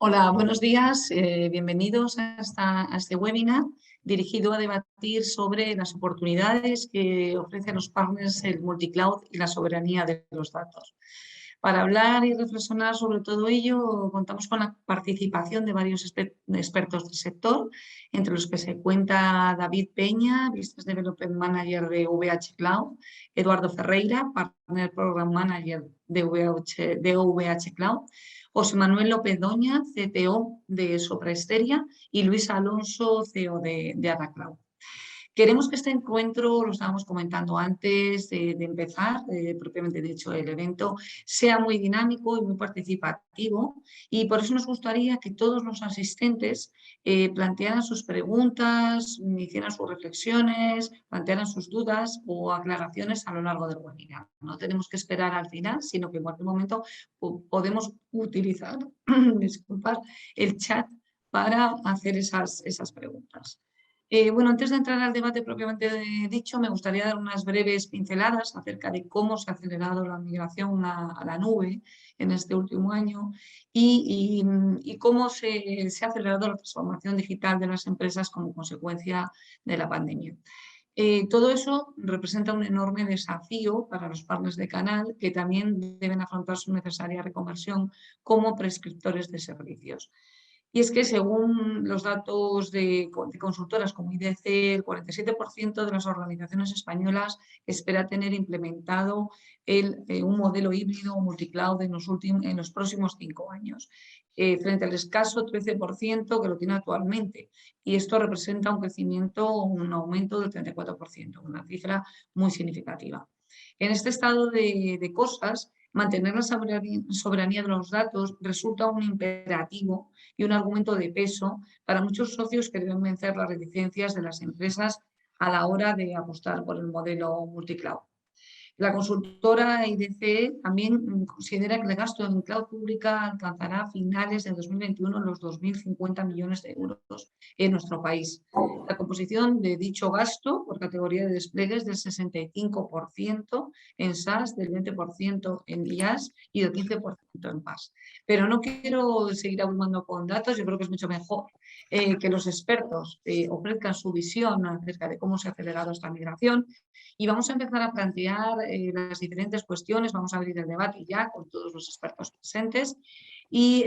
Hola, buenos días. Bienvenidos a este webinar dirigido a debatir sobre las oportunidades que ofrecen los partners el multicloud y la soberanía de los datos. Para hablar y reflexionar sobre todo ello, contamos con la participación de varios expertos del sector, entre los que se cuenta David Peña, Business Development Manager de VH Cloud, Eduardo Ferreira, Partner Program Manager de VH Cloud, José Manuel López Doña, CTO de Soprasteria, y Luis Alonso, CEO de Ada Cloud. Queremos que este encuentro, lo estábamos comentando antes de empezar, propiamente dicho el evento, sea muy dinámico y muy participativo, y por eso nos gustaría que todos los asistentes plantearan sus preguntas, hicieran sus reflexiones, plantearan sus dudas o aclaraciones a lo largo del webinar. No tenemos que esperar al final, sino que en cualquier momento podemos utilizar disculpar, el chat para hacer esas preguntas. Bueno, antes de entrar al debate propiamente dicho, me gustaría dar unas breves pinceladas acerca de cómo se ha acelerado la migración a la nube en este último año y cómo se ha acelerado la transformación digital de las empresas como consecuencia de la pandemia. Todo eso representa un enorme desafío para los partners de canal que también deben afrontar su necesaria reconversión como prescriptores de servicios. Y es que según los datos de consultoras como IDC, el 47% de las organizaciones españolas espera tener implementado un modelo híbrido o multicloud en los próximos 5 años, frente al escaso 13% que lo tiene actualmente. Y esto representa un crecimiento, un aumento del 34%, una cifra muy significativa. En este estado de cosas, mantener la soberanía de los datos resulta un imperativo y un argumento de peso para muchos socios que deben vencer las reticencias de las empresas a la hora de apostar por el modelo multicloud. La consultora IDC también considera que el gasto en cloud pública alcanzará a finales de 2021 los 2.050 millones de euros en nuestro país. La composición de dicho gasto por categoría de despliegue es del 65% en SaaS, del 20% en IaaS y del 15% en PaaS. Pero no quiero seguir abrumando con datos, yo creo que es mucho mejor que los expertos ofrezcan su visión acerca de cómo se ha acelerado esta migración. Y vamos a empezar a plantear las diferentes cuestiones, vamos a abrir el debate ya con todos los expertos presentes y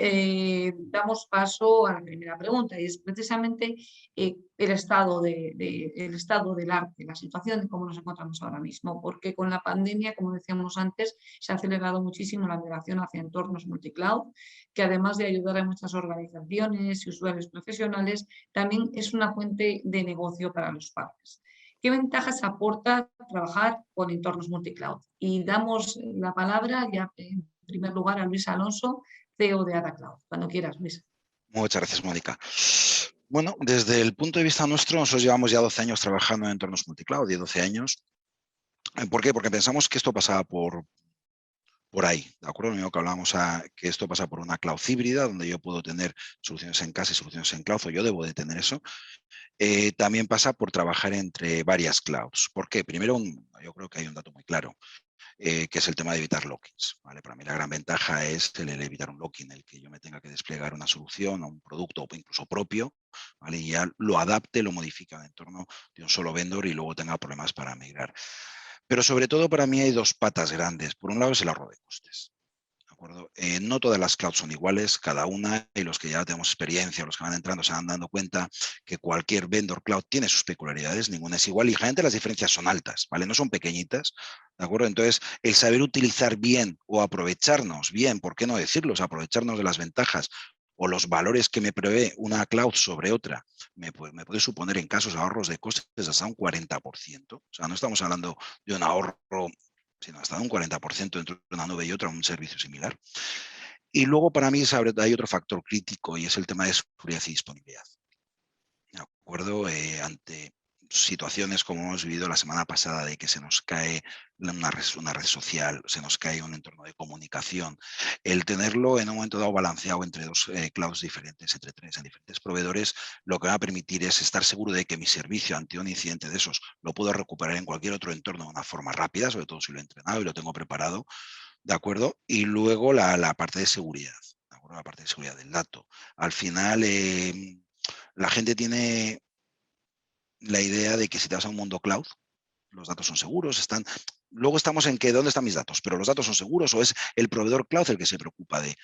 damos paso a la primera pregunta, y es precisamente el estado del arte, la situación de cómo nos encontramos ahora mismo, porque con la pandemia, como decíamos antes, se ha acelerado muchísimo la migración hacia entornos multicloud, que además de ayudar a muchas organizaciones y usuarios profesionales, también es una fuente de negocio para los partners. ¿Qué ventajas aporta trabajar con entornos multicloud? Y damos la palabra ya en primer lugar a Luis Alonso, CEO de Ada Cloud. Cuando quieras, Luis. Muchas gracias, Mónica. Bueno, desde el punto de vista nuestro, nosotros llevamos ya 12 años trabajando en entornos multicloud, 12 años. ¿Por qué? Porque pensamos que esto pasaba por ahí, ¿de acuerdo? Lo mismo que hablábamos que esto pasa por una cloud híbrida, donde yo puedo tener soluciones en casa y soluciones en cloud, o yo debo de tener eso. También pasa por trabajar entre varias clouds. ¿Por qué? Primero, yo creo que hay un dato muy claro, que es el tema de evitar lock-ins, ¿vale? Para mí la gran ventaja es el evitar un lock-in, el que yo me tenga que desplegar una solución o un producto o incluso propio, ¿vale? Y ya lo adapte, lo modifique en entorno de un solo vendor y luego tenga problemas para migrar. Pero sobre todo para mí hay dos patas grandes. Por un lado es el ahorro de costes. ¿De acuerdo? No todas las clouds son iguales, cada una, y los que ya tenemos experiencia, los que van entrando se van dando cuenta que cualquier vendor cloud tiene sus peculiaridades, ninguna es igual y generalmente las diferencias son altas, ¿vale? No son pequeñitas, ¿de acuerdo? Entonces, el saber utilizar bien o aprovecharnos bien, ¿por qué no decirlo? Aprovecharnos de las ventajas o los valores que me prevé una cloud sobre otra, me puede suponer en casos ahorros de costes hasta un 40%. O sea, no estamos hablando de un ahorro, sino hasta un 40% entre una nube y otra, un servicio similar. Y luego para mí hay otro factor crítico y es el tema de seguridad y disponibilidad. ¿De acuerdo? Ante situaciones como hemos vivido la semana pasada de que se nos cae una red social, se nos cae un entorno de comunicación, el tenerlo en un momento dado balanceado entre dos clouds diferentes, entre tres, en diferentes proveedores, lo que va a permitir es estar seguro de que mi servicio ante un incidente de esos lo puedo recuperar en cualquier otro entorno de una forma rápida, sobre todo si lo he entrenado y lo tengo preparado, ¿de acuerdo? Y luego la parte de seguridad. por la parte de seguridad del dato. Al final, la gente tiene la idea de que si te vas a un mundo cloud, los datos son seguros, están... Luego estamos en que ¿dónde están mis datos? Pero los datos son seguros o es el proveedor cloud el que se preocupa de...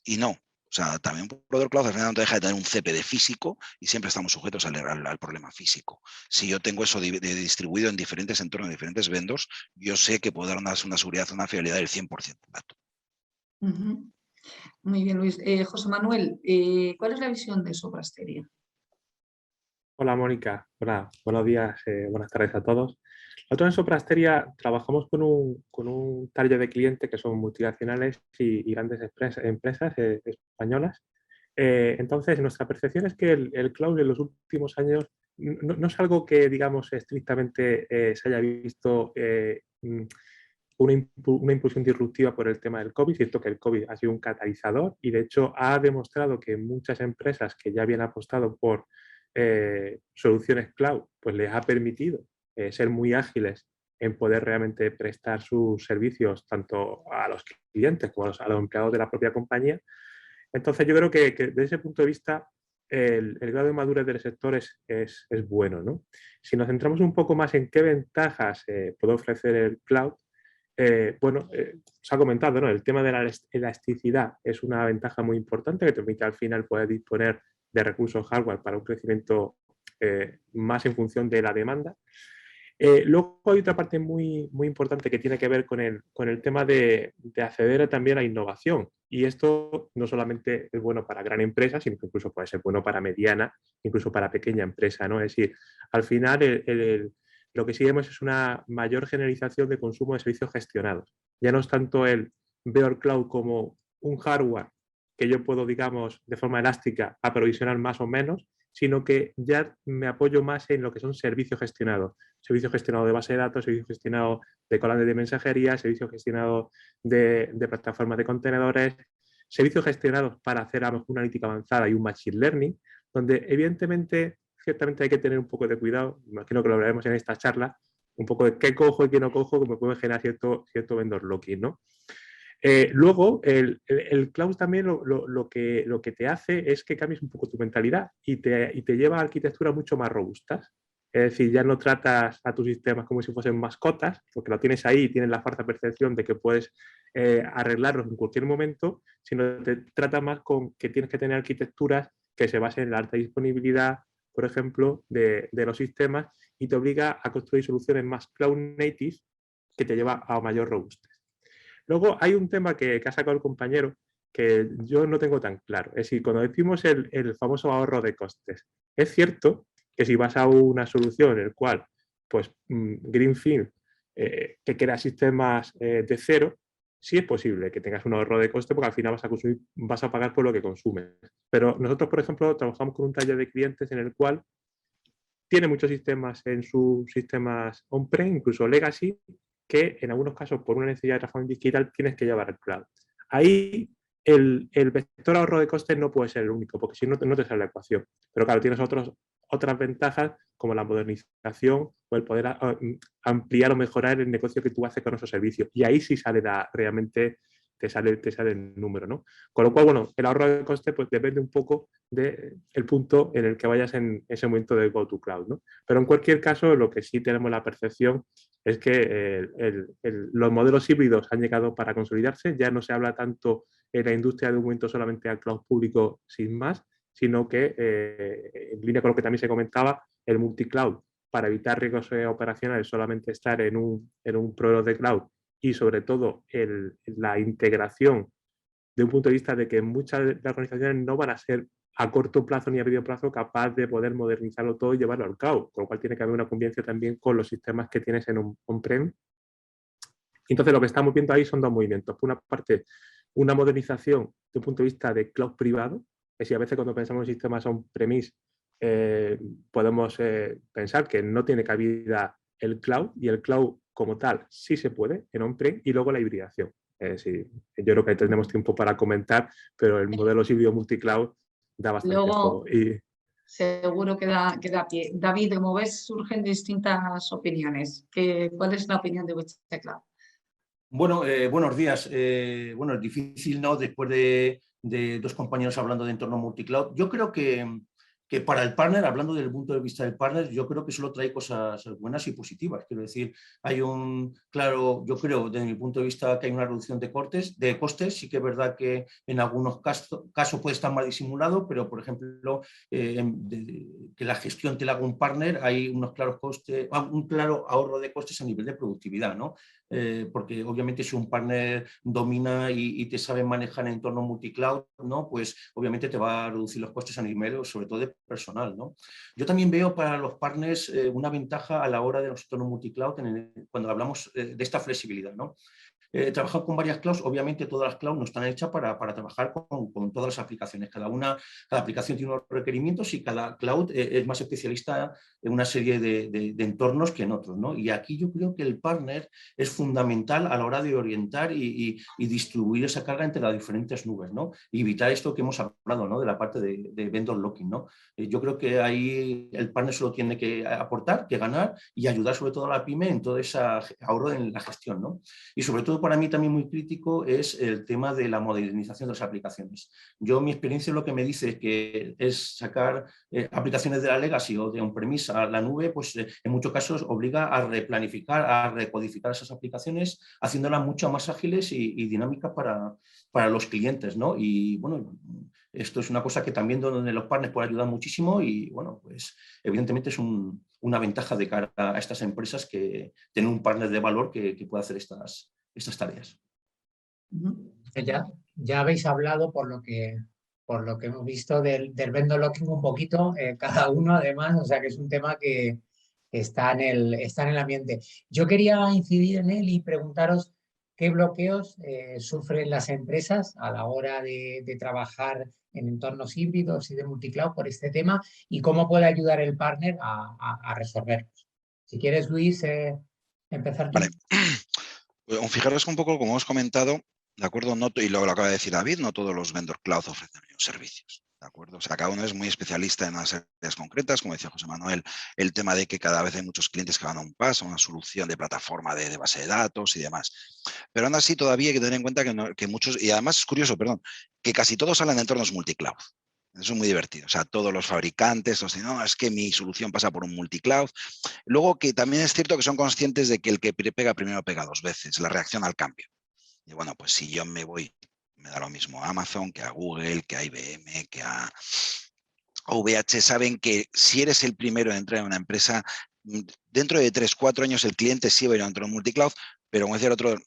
Y no. O sea, también un proveedor cloud al final no te deja de tener un CPD físico y siempre estamos sujetos al problema físico. Si yo tengo eso distribuido en diferentes entornos, en diferentes vendors, yo sé que puedo dar una seguridad, una fiabilidad del 100% del dato. Muy bien, Luis. José Manuel, ¿cuál es la visión de Soprasteria? Hola, Mónica. Hola, buenos días, buenas tardes a todos. Nosotros en Soprasteria trabajamos con un target de clientes que son multinacionales y grandes empresas españolas. Entonces, nuestra percepción es que el cloud en los últimos años no es algo que, digamos, estrictamente se haya visto una impulsión disruptiva por el tema del COVID. Cierto que el COVID ha sido un catalizador y, de hecho, ha demostrado que muchas empresas que ya habían apostado por soluciones cloud, pues les ha permitido ser muy ágiles en poder realmente prestar sus servicios tanto a los clientes como a los empleados de la propia compañía. Entonces yo creo que desde ese punto de vista el grado de madurez del sector es bueno, ¿no? Si nos centramos un poco más en qué ventajas puede ofrecer el cloud, bueno, se ha comentado, ¿no? El tema de la elasticidad es una ventaja muy importante que te permite al final poder disponer de recursos hardware para un crecimiento más en función de la demanda. Luego hay otra parte muy importante que tiene que ver con el tema de acceder también a la innovación. Y esto no solamente es bueno para gran empresa, sino que incluso puede ser bueno para mediana, incluso para pequeña empresa, ¿no? Es decir, al final lo que sí vemos es una mayor generalización de consumo de servicios gestionados. Ya no es tanto veo el cloud como un hardware que yo puedo, digamos, de forma elástica aprovisionar más o menos, sino que ya me apoyo más en lo que son servicios gestionados. Servicio gestionado de base de datos, servicio gestionado de colas de mensajería, servicio gestionado de plataformas de contenedores, servicios gestionados para hacer a lo mejor una analítica avanzada y un machine learning, donde evidentemente, ciertamente hay que tener un poco de cuidado, imagino que lo hablaremos en esta charla, un poco de qué cojo y qué no cojo, que me puede generar cierto vendor locking, ¿no? Luego, el cloud también lo que te hace es que cambies un poco tu mentalidad y te lleva a arquitecturas mucho más robustas. Es decir, ya no tratas a tus sistemas como si fuesen mascotas, porque lo tienes ahí y tienes la falsa percepción de que puedes arreglarlos en cualquier momento, sino te trata más con que tienes que tener arquitecturas que se basen en la alta disponibilidad, por ejemplo, de los sistemas y te obliga a construir soluciones más cloud native que te lleva a mayor robustez. Luego hay un tema que ha sacado el compañero que yo no tengo tan claro. Es decir, cuando decimos el famoso ahorro de costes, es cierto que si vas a una solución en la cual, pues, Greenfield, que crea sistemas de cero, sí es posible que tengas un ahorro de coste porque al final vas a pagar por lo que consumes. Pero nosotros, por ejemplo, trabajamos con un taller de clientes en el cual tiene muchos sistemas en sus sistemas on-prem, incluso legacy, que en algunos casos, por una necesidad de transformación digital, tienes que llevar al cloud. Ahí el vector ahorro de costes no puede ser el único, porque si no, no te sale la ecuación. Pero claro, tienes otras ventajas como la modernización o el poder ampliar o mejorar el negocio que tú haces con esos servicios. Y ahí sí sale realmente, te sale el número, ¿no? Con lo cual, bueno, el ahorro de coste pues depende un poco del punto en el que vayas en ese momento de go to cloud, ¿no? Pero en cualquier caso, lo que sí tenemos la percepción es que los modelos híbridos han llegado para consolidarse. Ya no se habla tanto en la industria de un momento solamente al cloud público sin más, sino que, en línea con lo que también se comentaba, el multicloud, para evitar riesgos operacionales, solamente estar en un proveedor de cloud y, sobre todo, la integración de un punto de vista de que muchas de las organizaciones no van a ser a corto plazo ni a medio plazo capaz de poder modernizarlo todo y llevarlo al cloud, con lo cual tiene que haber una convivencia también con los sistemas que tienes en un on-prem. Entonces, lo que estamos viendo ahí son dos movimientos. Por una parte, una modernización de un punto de vista de cloud privado, es decir, a veces cuando pensamos en sistemas on-premise podemos pensar que no tiene cabida el cloud, y el cloud como tal sí se puede en on-prem, y luego la hibridación. Sí, yo creo que tenemos tiempo para comentar, pero el modelo híbrido multicloud da bastante juego. Seguro que da pie. David, de Moves surgen distintas opiniones. ¿Cuál es la opinión de VHCloud? Bueno, buenos días. Bueno, es difícil, ¿no? Después de de dos compañeros hablando de entorno multicloud. Yo creo que para el partner, hablando del punto de vista del partner, yo creo que solo trae cosas buenas y positivas. Quiero decir, hay claro, yo creo, desde mi punto de vista, que hay una reducción de costes. Sí que es verdad que en algunos casos puede estar más disimulado, pero, por ejemplo, que la gestión te la haga un partner, hay un claro ahorro de costes a nivel de productividad, ¿no? Porque obviamente si un partner domina y te sabe manejar en entorno multicloud, ¿no? Pues obviamente te va a reducir los costes a nivel, sobre todo de personal, ¿no? Yo también veo para los partners una ventaja a la hora de los entornos multicloud cuando hablamos de esta flexibilidad, ¿no? Trabajar con varias clouds, obviamente todas las clouds no están hechas para trabajar con todas las aplicaciones. Cada aplicación tiene unos requerimientos y cada cloud es más especialista en una serie de entornos que en otros, ¿no? Y aquí yo creo que el partner es fundamental a la hora de orientar y distribuir esa carga entre las diferentes nubes, ¿no? Y evitar esto que hemos hablado, ¿no? De la parte de vendor locking, ¿no? Yo creo que ahí el partner solo tiene que aportar, que ganar y ayudar sobre todo a la pyme en todo ese ahorro en la gestión, ¿no? Y sobre todo para mí también muy crítico es el tema de la modernización de las aplicaciones. Yo, mi experiencia lo que me dice es que es sacar aplicaciones de la legacy o de on-premise a la nube, pues en muchos casos obliga a replanificar, a recodificar esas aplicaciones, haciéndolas mucho más ágiles y dinámicas para los clientes, ¿no? Y bueno, esto es una cosa que también donde los partners pueden ayudar muchísimo y bueno, pues evidentemente es una ventaja de cara a estas empresas que tienen un partner de valor que pueda hacer estas tareas. Ya habéis hablado, por lo que hemos visto, del vendor locking un poquito, cada uno además, o sea que es un tema que está en el ambiente. Yo quería incidir en él y preguntaros qué bloqueos sufren las empresas a la hora de trabajar en entornos híbridos y de multicloud por este tema y cómo puede ayudar el partner a resolverlos. Si quieres, Luis, empezar tú. Vale. Fijaros un poco, como hemos comentado, ¿de acuerdo? Y lo acaba de decir David, no todos los vendor cloud ofrecen los servicios, ¿de acuerdo? O sea, cada uno es muy especialista en unas áreas concretas, como decía José Manuel, el tema de que cada vez hay muchos clientes que van a un paso, a una solución de plataforma de base de datos y demás. Pero aún así todavía hay que tener en cuenta que muchos, y además es curioso, perdón, que casi todos salen de entornos multicloud. Eso es muy divertido. O sea, todos los fabricantes, no, es que mi solución pasa por un multicloud. Luego que también es cierto que son conscientes de que el que pega primero pega dos veces, la reacción al cambio. Y bueno, pues si yo me voy, me da lo mismo a Amazon, que a Google, que a IBM, que a OVH, saben que si eres el primero en entrar en una empresa, dentro de 3, 4 años el cliente sí va a ir a entrar en multicloud, pero como decía el otro,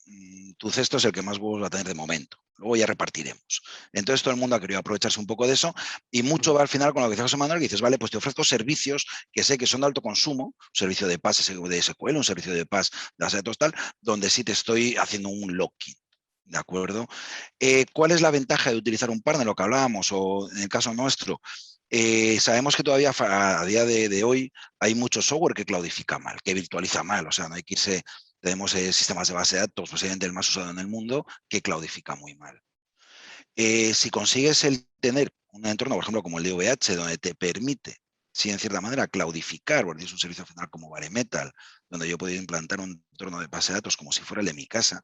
tu cesto es el que más huevos va a tener de momento. Luego ya repartiremos. Entonces todo el mundo ha querido aprovecharse un poco de eso y mucho va al final con lo que dice José Manuel, que dices, vale, pues te ofrezco servicios que sé que son de alto consumo, un servicio de PaaS de SQL, un servicio de PaaS de base de datos tal, donde sí te estoy haciendo un locking. ¿De acuerdo? ¿Cuál es la ventaja de utilizar un partner? Lo que hablábamos, o en el caso nuestro, sabemos que todavía a día de hoy hay mucho software que claudifica mal, que virtualiza mal, o sea, no hay que irse. Tenemos sistemas de base de datos, posiblemente el más usado en el mundo, que claudifica muy mal. Si consigues tener un entorno, por ejemplo, como el de OVH, donde te permite, sí, en cierta manera, claudificar, porque es un servicio final como Bare Metal, donde yo puedo implantar un entorno de base de datos como si fuera el de mi casa,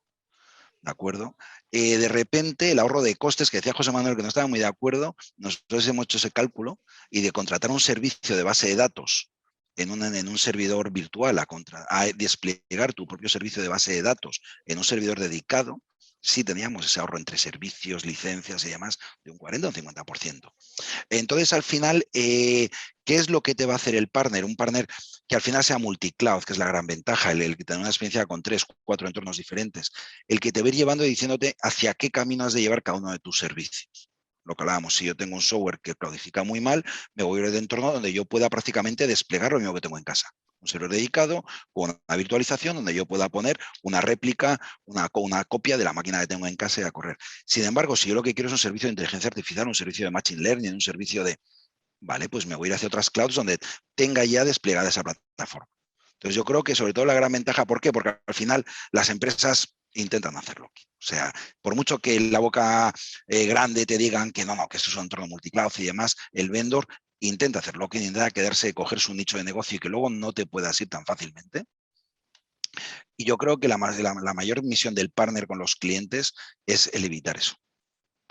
¿de acuerdo? De repente, el ahorro de costes, que decía José Manuel, que no estaba muy de acuerdo, nosotros hemos hecho ese cálculo, y de contratar un servicio de base de datos en un servidor virtual a desplegar tu propio servicio de base de datos en un servidor dedicado, sí teníamos ese ahorro entre servicios, licencias y demás de un 40 o un 50%. Entonces, al final, ¿qué es lo que te va a hacer el partner? Un partner que al final sea multicloud, que es la gran ventaja, el que tenga una experiencia con 3, 4 entornos diferentes, el que te va a ir llevando y diciéndote hacia qué camino has de llevar cada uno de tus servicios. Lo que hablábamos, si yo tengo un software que claudifica muy mal, me voy a ir de entorno donde yo pueda prácticamente desplegar lo mismo que tengo en casa. Un servidor dedicado con una virtualización donde yo pueda poner una réplica, una copia de la máquina que tengo en casa y a correr. Sin embargo, si yo lo que quiero es un servicio de inteligencia artificial, un servicio de machine learning, un servicio de... Vale, pues me voy a ir hacia otras clouds donde tenga ya desplegada esa plataforma. Entonces yo creo que sobre todo la gran ventaja, ¿por qué? Porque al final las empresas intentan hacerlo. O sea, por mucho que la boca grande te digan que no, que esto es un entorno multicloud y demás, el vendor intenta hacerlo, que intenta quedarse, coger su nicho de negocio y que luego no te puedas ir tan fácilmente. Y yo creo que la mayor misión del partner con los clientes es el evitar eso.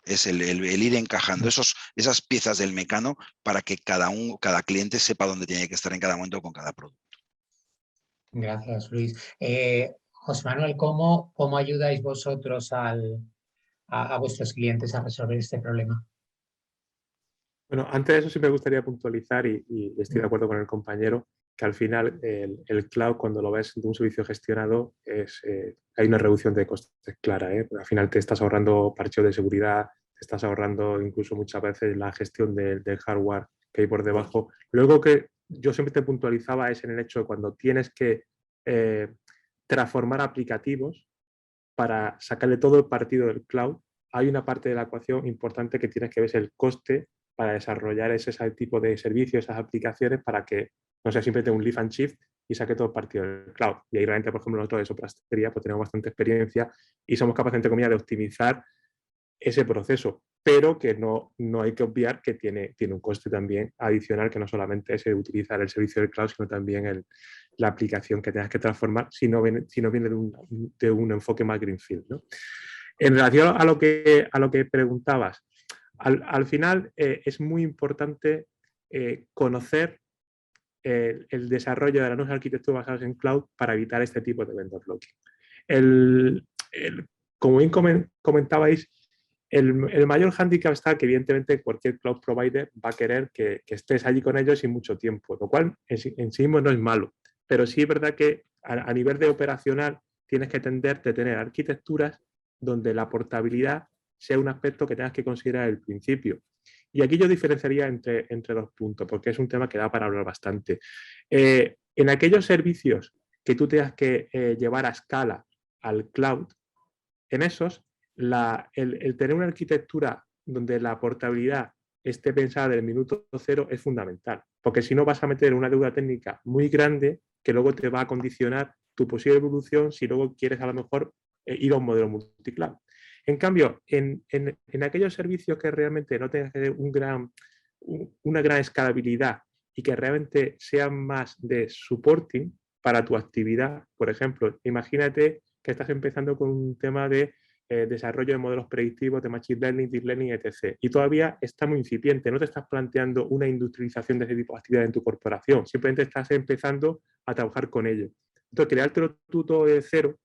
Es el ir encajando esas piezas del mecano para que cada cliente sepa dónde tiene que estar en cada momento con cada producto. Gracias, Luis. José Manuel, ¿cómo ayudáis vosotros a vuestros clientes a resolver este problema? Bueno, antes de eso sí me gustaría puntualizar, y estoy de acuerdo con el compañero, que al final el cloud, cuando lo ves de un servicio gestionado, hay una reducción de costes clara. Al final te estás ahorrando parcheos de seguridad, te estás ahorrando incluso muchas veces la gestión del hardware que hay por debajo. Luego que yo siempre te puntualizaba es en el hecho de cuando tienes que transformar aplicativos para sacarle todo el partido del cloud, hay una parte de la ecuación importante que tienes que ver, es el coste para desarrollar ese tipo de servicios, esas aplicaciones, para que no sea simplemente un lift and shift y saque todo el partido del cloud. Y ahí realmente, por ejemplo, nosotros de Soprasteria pues tenemos bastante experiencia y somos capaces, entre comillas, de optimizar ese proceso, pero que no hay que obviar que tiene un coste también adicional, que no solamente es utilizar el servicio del cloud, sino también la aplicación que tengas que transformar si no viene de un enfoque más greenfield, ¿no? En relación a lo que preguntabas, al final es muy importante conocer el desarrollo de las nuevas arquitecturas basadas en cloud para evitar este tipo de vendor locking. Como bien comentabais, el mayor hándicap está que evidentemente cualquier cloud provider va a querer que estés allí con ellos y mucho tiempo, lo cual en sí mismo no es malo, pero sí es verdad que a nivel de operacional tienes que tender a tener arquitecturas donde la portabilidad sea un aspecto que tengas que considerar al principio. Y aquí yo diferenciaría entre dos puntos, porque es un tema que da para hablar bastante. En aquellos servicios que tú tengas que llevar a escala al cloud, en esos, el tener una arquitectura donde la portabilidad esté pensada del minuto cero es fundamental, porque si no vas a meter una deuda técnica muy grande que luego te va a condicionar tu posible evolución si luego quieres a lo mejor ir a un modelo multicloud. En cambio, en aquellos servicios que realmente no tengan una gran escalabilidad y que realmente sean más de supporting para tu actividad, por ejemplo, imagínate que estás empezando con un tema de desarrollo de modelos predictivos, de machine learning, deep learning, etc. Y todavía está muy incipiente, no te estás planteando una industrialización de ese tipo de actividad en tu corporación, simplemente estás empezando a trabajar con ello. Entonces, creártelo tú todo de cero,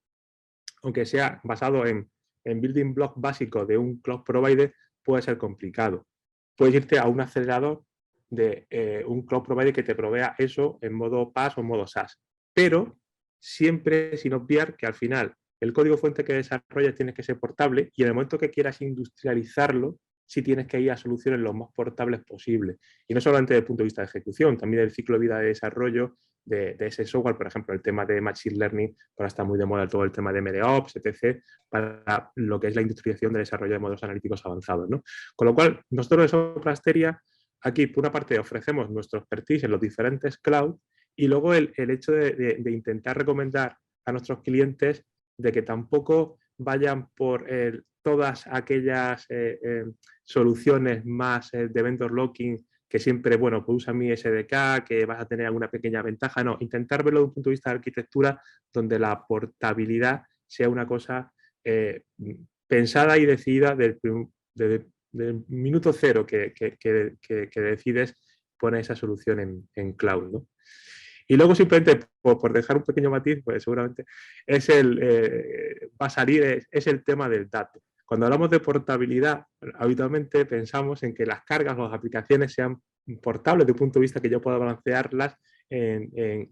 aunque sea basado en building block básico de un cloud provider, puede ser complicado. Puedes irte a un acelerador de un cloud provider que te provea eso en modo PaaS o en modo SaaS. Pero siempre sin obviar que al final el código fuente que desarrollas tiene que ser portable y en el momento que quieras industrializarlo, sí tienes que ir a soluciones lo más portables posible. Y no solamente desde el punto de vista de ejecución, también del ciclo de vida de desarrollo de ese software, por ejemplo, el tema de Machine Learning, ahora está muy de moda todo el tema de MLOps, etc., para lo que es la industrialización del desarrollo de modelos analíticos avanzados, ¿no? Con lo cual, nosotros de Soprasteria, aquí, por una parte, ofrecemos nuestro expertise en los diferentes clouds y luego el hecho de intentar recomendar a nuestros clientes de que tampoco vayan por todas aquellas soluciones más de vendor locking que siempre, bueno, pues usa mi SDK, que vas a tener alguna pequeña ventaja. No, intentar verlo desde un punto de vista de arquitectura donde la portabilidad sea una cosa pensada y decidida desde el minuto cero que decides poner esa solución en cloud, ¿no? Y luego simplemente, por dejar un pequeño matiz, pues seguramente va a salir, es el tema del dato. Cuando hablamos de portabilidad, habitualmente pensamos en que las cargas o las aplicaciones sean portables desde un punto de vista que yo pueda balancearlas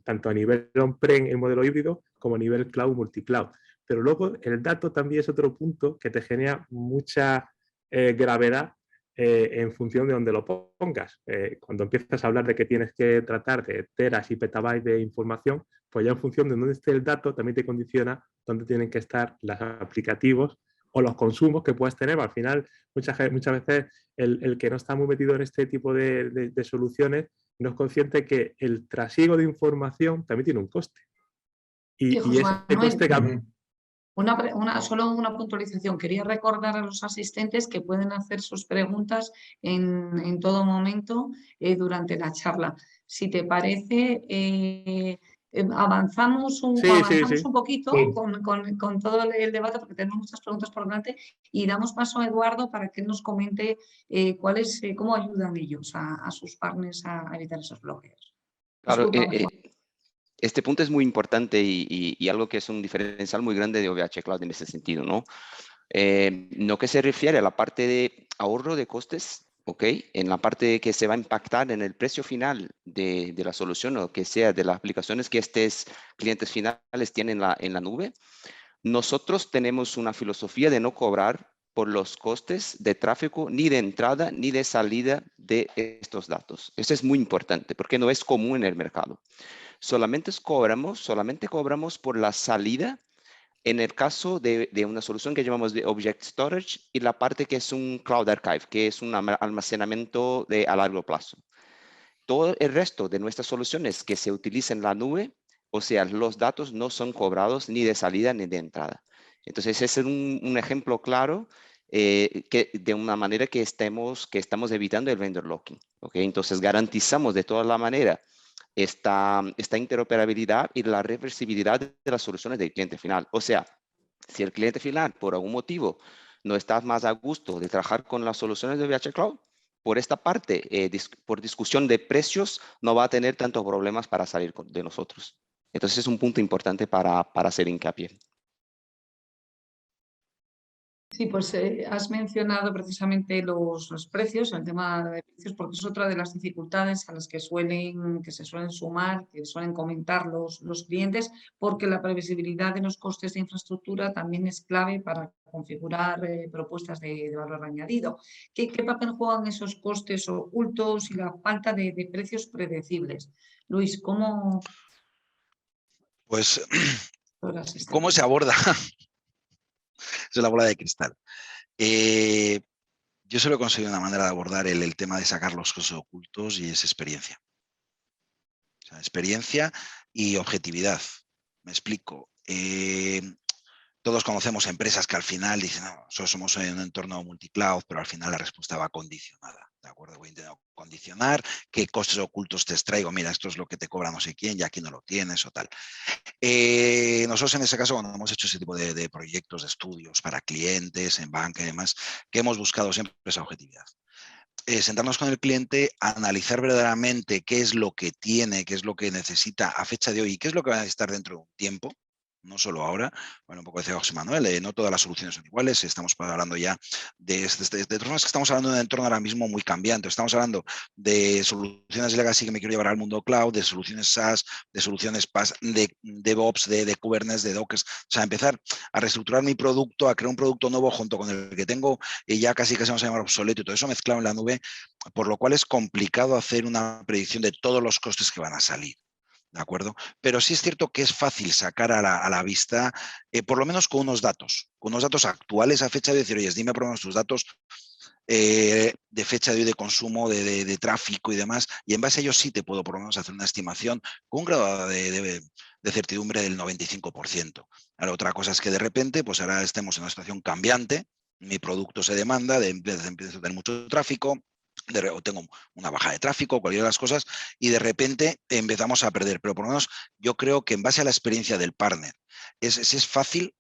tanto a nivel on-prem en modelo híbrido como a nivel cloud multicloud. Pero luego el dato también es otro punto que te genera mucha gravedad en función de donde lo pongas. Cuando empiezas a hablar de que tienes que tratar de teras y petabytes de información, pues ya en función de dónde esté el dato también te condiciona dónde tienen que estar los aplicativos o los consumos que puedes tener. Al final, muchas veces el que no está muy metido en este tipo de soluciones no es consciente que el trasiego de información también tiene un coste. Y ese coste... Solo una puntualización. Quería recordar a los asistentes que pueden hacer sus preguntas en todo momento durante la charla. Si te parece, Avanzamos un poquito Sí. con todo el debate, porque tenemos muchas preguntas por delante, y damos paso a Eduardo para que nos comente cómo ayudan ellos a sus partners a evitar esos bloqueos. Claro, Discúlpame, Juan. este punto es muy importante y algo que es un diferencial muy grande de OVH Cloud en ese sentido, ¿no? Lo que se refiere a la parte de ahorro de costes, ¿ok? En la parte que se va a impactar en el precio final de la solución o que sea de las aplicaciones que estos clientes finales tienen en la nube, nosotros tenemos una filosofía de no cobrar por los costes de tráfico ni de entrada ni de salida de estos datos. Eso es muy importante porque no es común en el mercado. Solamente cobramos por la salida en el caso de una solución que llamamos de Object Storage y la parte que es un Cloud Archive, que es un almacenamiento a largo plazo. Todo el resto de nuestras soluciones que se utilizan en la nube, o sea, los datos no son cobrados ni de salida ni de entrada. Entonces, ese es un ejemplo claro de una manera que estamos evitando el vendor locking. ¿Okay? Entonces, garantizamos de toda la manera esta interoperabilidad y la reversibilidad de las soluciones del cliente final. O sea, si el cliente final, por algún motivo, no está más a gusto de trabajar con las soluciones de OVH Cloud, por esta parte, por discusión de precios, no va a tener tantos problemas para salir de nosotros. Entonces, es un punto importante para hacer hincapié. Sí, pues has mencionado precisamente los precios, el tema de precios, porque es otra de las dificultades a las que se suelen sumar, que suelen comentar los clientes, porque la previsibilidad de los costes de infraestructura también es clave para configurar propuestas de valor añadido. ¿Qué papel juegan esos costes ocultos y la falta de precios predecibles? Luis, ¿cómo Pues, valoras este ¿cómo se tema? aborda? Es la bola de cristal. Yo solo he conseguido una manera de abordar el tema de sacar los costes ocultos y es experiencia. O sea, experiencia y objetividad. Me explico. Todos conocemos empresas que al final dicen, no, nosotros somos en un entorno multicloud, pero al final la respuesta va condicionada. ¿De acuerdo? Voy a intentar condicionar qué costes ocultos te extraigo. Mira, esto es lo que te cobra no sé quién y aquí no lo tienes o tal. Nosotros en ese caso, cuando hemos hecho ese tipo de proyectos, de estudios para clientes, en banca y demás, que hemos buscado siempre esa objetividad. Sentarnos con el cliente, analizar verdaderamente qué es lo que tiene, qué es lo que necesita a fecha de hoy y qué es lo que va a necesitar dentro de un tiempo, no solo ahora. Bueno, un poco decía José Manuel, no todas las soluciones son iguales, estamos hablando ya de formas que estamos hablando de un entorno ahora mismo muy cambiante, estamos hablando de soluciones legacy que me quiero llevar al mundo cloud, de soluciones SaaS, de soluciones PaaS, de DevOps, de Kubernetes, de Docker, o sea, empezar a reestructurar mi producto, a crear un producto nuevo junto con el que tengo y ya casi vamos a llamar obsoleto y todo eso mezclado en la nube, por lo cual es complicado hacer una predicción de todos los costes que van a salir. ¿De acuerdo? Pero sí es cierto que es fácil sacar a la vista, por lo menos con unos datos actuales a fecha de decir, oye, dime por lo menos tus datos de fecha de hoy de consumo, de tráfico y demás, y en base a ellos sí te puedo por lo menos hacer una estimación con un grado de certidumbre del 95%. Ahora, otra cosa es que de repente, pues ahora estemos en una situación cambiante, mi producto se demanda, empiezo a tener mucho tráfico, o tengo una baja de tráfico, cualquiera de las cosas, y de repente empezamos a perder. Pero por lo menos yo creo que en base a la experiencia del partner, es fácil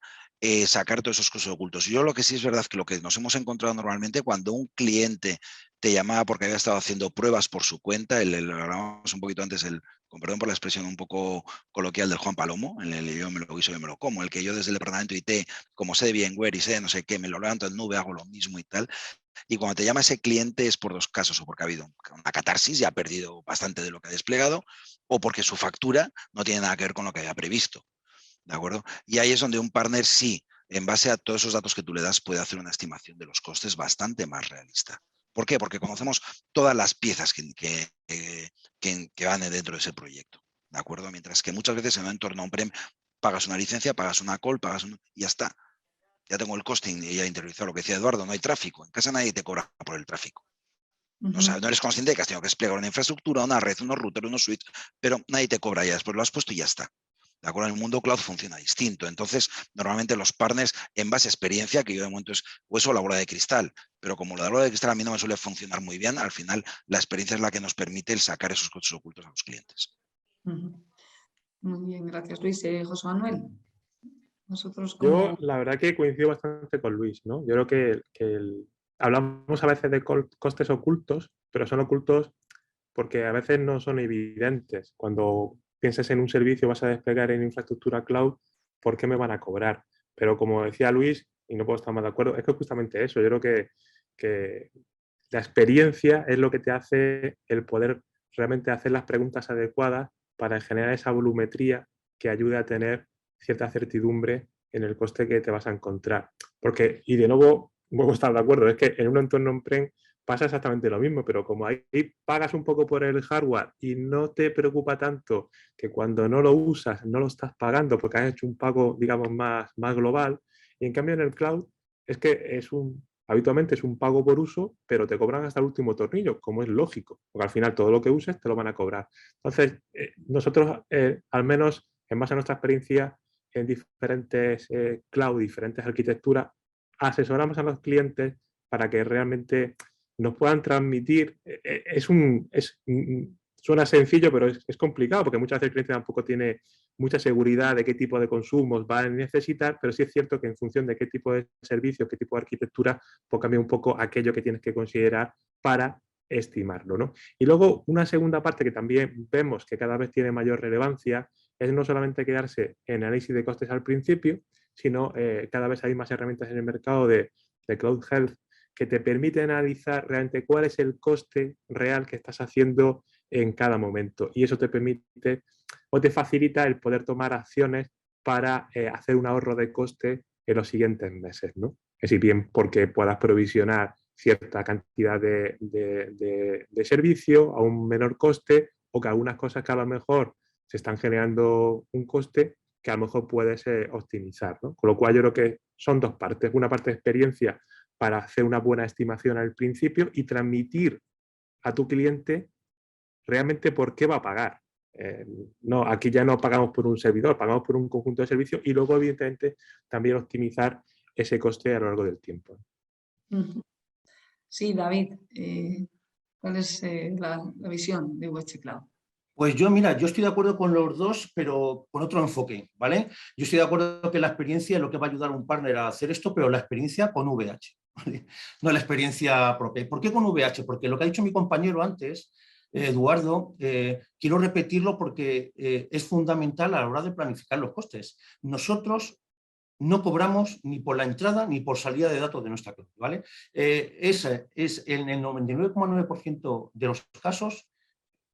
sacar todos esos costos ocultos. Yo lo que sí es verdad que lo que nos hemos encontrado normalmente cuando un cliente te llamaba porque había estado haciendo pruebas por su cuenta, lo hablábamos un poquito antes, con perdón por la expresión un poco coloquial del Juan Palomo, yo me lo guiso, yo me lo como, el que yo desde el departamento IT, como sé de VMware y sé no sé qué, me lo levanto en nube, hago lo mismo y tal. Y cuando te llama ese cliente es por dos casos, o porque ha habido una catarsis y ha perdido bastante de lo que ha desplegado, o porque su factura no tiene nada que ver con lo que había previsto. ¿De acuerdo? Y ahí es donde un partner sí, en base a todos esos datos que tú le das, puede hacer una estimación de los costes bastante más realista. ¿Por qué? Porque conocemos todas las piezas que van dentro de ese proyecto. ¿De acuerdo? Mientras que muchas veces en un entorno on-prem pagas una licencia, pagas una call, y ya está. Ya tengo el costing y ya interiorizado lo que decía Eduardo, no hay tráfico. En casa nadie te cobra por el tráfico. No eres consciente de que has tenido que desplegar una infraestructura, una red, unos routers, unos switches, pero nadie te cobra ya. Después lo has puesto y ya está. ¿De acuerdo? En el mundo cloud funciona distinto. Entonces, normalmente los partners, en base a experiencia, que yo de momento es o la bola de cristal, pero como la bola de cristal a mí no me suele funcionar muy bien, al final la experiencia es la que nos permite el sacar esos costes ocultos a los clientes. Muy bien, gracias Luis. José Manuel, nosotros Yo como... la verdad que coincido bastante con Luis, ¿no? Yo creo que hablamos a veces de costes ocultos, pero son ocultos porque a veces no son evidentes. Cuando piensas en un servicio, vas a desplegar en infraestructura cloud, ¿por qué me van a cobrar? Pero como decía Luis, y no puedo estar más de acuerdo, es que justamente eso, yo creo que la experiencia es lo que te hace el poder realmente hacer las preguntas adecuadas para generar esa volumetría que ayude a tener cierta certidumbre en el coste que te vas a encontrar. Porque, y de nuevo, vuelvo a estar de acuerdo, es que en un entorno on-prem pasa exactamente lo mismo, pero como ahí pagas un poco por el hardware y no te preocupa tanto que cuando no lo usas no lo estás pagando porque has hecho un pago, digamos, más global, y en cambio en el cloud es que habitualmente es un pago por uso, pero te cobran hasta el último tornillo, como es lógico, porque al final todo lo que uses te lo van a cobrar. Entonces, nosotros, al menos en base a nuestra experiencia en diferentes cloud, diferentes arquitecturas, asesoramos a los clientes para que realmente nos puedan transmitir. Suena sencillo, pero es complicado, porque muchas veces el cliente tampoco tiene mucha seguridad de qué tipo de consumos va a necesitar, pero sí es cierto que en función de qué tipo de servicio, qué tipo de arquitectura, pues cambia un poco aquello que tienes que considerar para estimarlo, ¿no? Y luego una segunda parte que también vemos que cada vez tiene mayor relevancia es no solamente quedarse en análisis de costes al principio, sino cada vez hay más herramientas en el mercado de Cloud Health que te permiten analizar realmente cuál es el coste real que estás haciendo en cada momento. Y eso te permite o te facilita el poder tomar acciones para hacer un ahorro de coste en los siguientes meses, ¿no? Es decir, bien porque puedas provisionar cierta cantidad de servicio a un menor coste, o que algunas cosas que a lo mejor se están generando un coste que a lo mejor puedes optimizar, ¿no? Con lo cual yo creo que son dos partes. Una parte de experiencia para hacer una buena estimación al principio y transmitir a tu cliente realmente por qué va a pagar. No, aquí ya no pagamos por un servidor, pagamos por un conjunto de servicios y luego, evidentemente, también optimizar ese coste a lo largo del tiempo. Sí, David, ¿cuál es la visión de VH Cloud? Pues yo, mira, yo estoy de acuerdo con los dos, pero con otro enfoque, ¿vale? Yo estoy de acuerdo que la experiencia es lo que va a ayudar a un partner a hacer esto, pero la experiencia con VH, ¿vale? No la experiencia propia. ¿Por qué con VH? Porque lo que ha dicho mi compañero antes, Eduardo, quiero repetirlo porque es fundamental a la hora de planificar los costes. Nosotros no cobramos ni por la entrada ni por salida de datos de nuestra cloud, ¿vale? Ese es en el 99,9% de los casos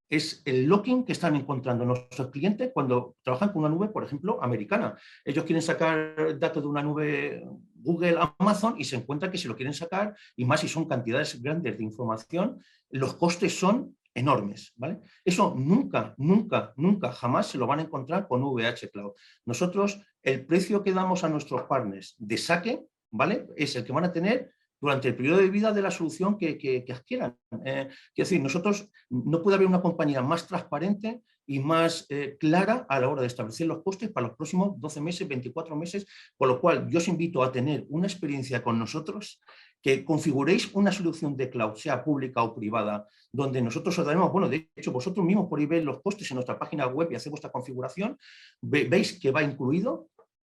es el locking que están encontrando nuestros clientes cuando trabajan con una nube, por ejemplo, americana. Ellos quieren sacar datos de una nube Google, Amazon, y se encuentran que si lo quieren sacar, y más si son cantidades grandes de información, los costes son enormes, ¿vale? Eso nunca, nunca, nunca, jamás se lo van a encontrar con VH Cloud. Nosotros, el precio que damos a nuestros partners de saque, ¿vale? Es el que van a tener durante el periodo de vida de la solución que adquieran. Quiero decir, nosotros no puede haber una compañía más transparente y más clara a la hora de establecer los costes para los próximos 12 meses, 24 meses, por lo cual yo os invito a tener una experiencia con nosotros, que configuréis una solución de cloud, sea pública o privada, donde nosotros os daremos, bueno, de hecho, vosotros mismos podéis ver los costes en nuestra página web y hacer vuestra configuración, veis que va incluido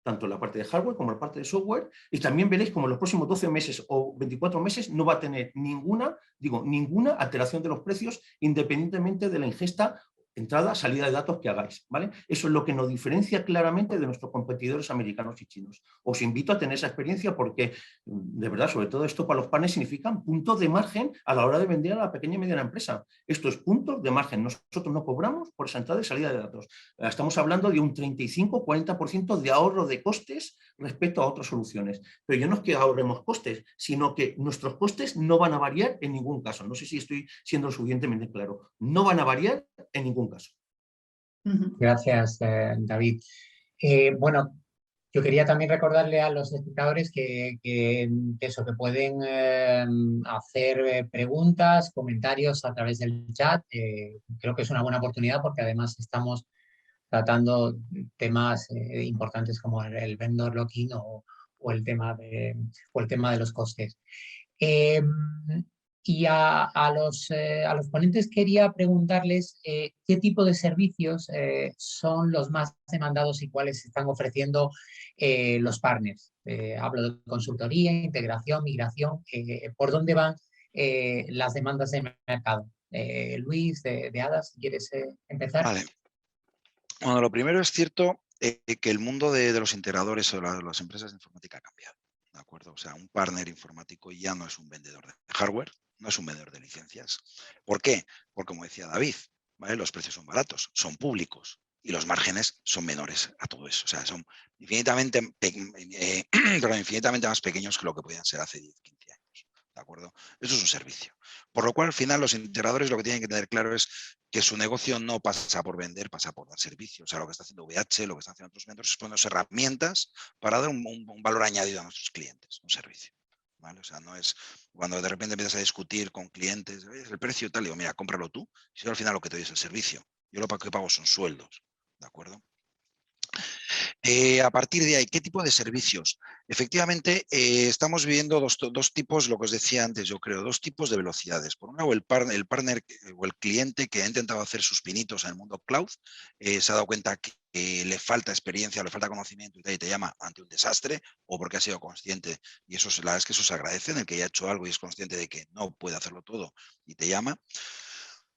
tanto la parte de hardware como la parte de software, y también veréis como en los próximos 12 meses o 24 meses no va a tener ninguna alteración de los precios, independientemente de la ingesta, entrada, salida de datos que hagáis, ¿vale? Eso es lo que nos diferencia claramente de nuestros competidores americanos y chinos. Os invito a tener esa experiencia porque, de verdad, sobre todo esto para los partners significan puntos de margen a la hora de vender a la pequeña y mediana empresa. Esto es puntos de margen. Nosotros no cobramos por esa entrada y salida de datos. Estamos hablando de un 35-40% de ahorro de costes respecto a otras soluciones. Pero ya no es que ahorremos costes, sino que nuestros costes no van a variar en ningún caso. No sé si estoy siendo suficientemente claro. No van a variar en ningún caso. Gracias, David. Bueno, yo quería también recordarle a los espectadores que pueden hacer preguntas, comentarios a través del chat. Creo que es una buena oportunidad porque además estamos tratando temas importantes como el vendor locking o el tema de los costes. Y a los ponentes quería preguntarles qué tipo de servicios son los más demandados y cuáles están ofreciendo los partners. Hablo de consultoría, integración, migración. ¿Por dónde van las demandas de mercado? Luis, de Adas, ¿quieres empezar? Vale. Bueno, lo primero es cierto que el mundo de los integradores o las empresas de informática ha cambiado. ¿De acuerdo? O sea, un partner informático ya no es un vendedor de hardware, no es un vendedor de licencias. ¿Por qué? Porque, como decía David, ¿vale? Los precios son baratos, son públicos y los márgenes son menores a todo eso. O sea, son infinitamente, infinitamente más pequeños que lo que podían ser hace 10, 15 años. ¿De acuerdo? Eso es un servicio. Por lo cual, al final, los integradores lo que tienen que tener claro es que su negocio no pasa por vender, pasa por dar servicio. O sea, lo que está haciendo VH, lo que están haciendo otros vendedores es ponernos herramientas para dar un valor añadido a nuestros clientes, un servicio. ¿Vale? O sea, no es cuando de repente empiezas a discutir con clientes, el precio tal, digo, mira, cómpralo tú, si al final lo que te doy es el servicio. Yo lo que pago son sueldos, ¿de acuerdo? A partir de ahí, ¿qué tipo de servicios? Efectivamente, estamos viviendo dos tipos, lo que os decía antes, yo creo, dos tipos de velocidades. Por un lado, el partner o el cliente que ha intentado hacer sus pinitos en el mundo cloud, se ha dado cuenta que le falta experiencia, le falta conocimiento y te llama ante un desastre o porque ha sido consciente, y eso la verdad es que eso se agradece, en el que ya ha hecho algo y es consciente de que no puede hacerlo todo y te llama.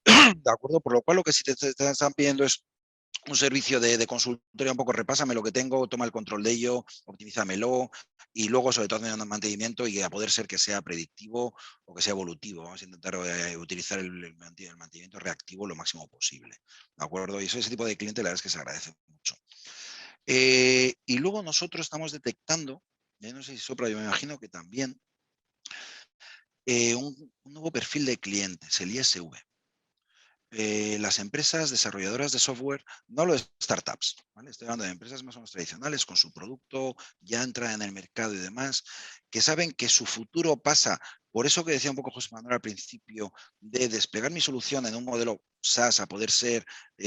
¿De acuerdo? Por lo cual lo que sí te están pidiendo es un servicio de consultoría, un poco repásame lo que tengo, toma el control de ello, optimízamelo y luego sobre todo en el mantenimiento y a poder ser que sea predictivo o que sea evolutivo. Vamos a intentar utilizar el mantenimiento reactivo lo máximo posible. ¿De acuerdo? Y ese tipo de cliente la verdad es que se agradece mucho. Y luego nosotros estamos detectando, no sé si Sopra, yo me imagino que también, un nuevo perfil de clientes, el ISV. Las empresas desarrolladoras de software, no lo de startups, ¿vale? Estoy hablando de empresas más o menos tradicionales con su producto, ya entran en el mercado y demás, que saben que su futuro pasa, por eso que decía un poco José Manuel al principio, de desplegar mi solución en un modelo SaaS a poder ser,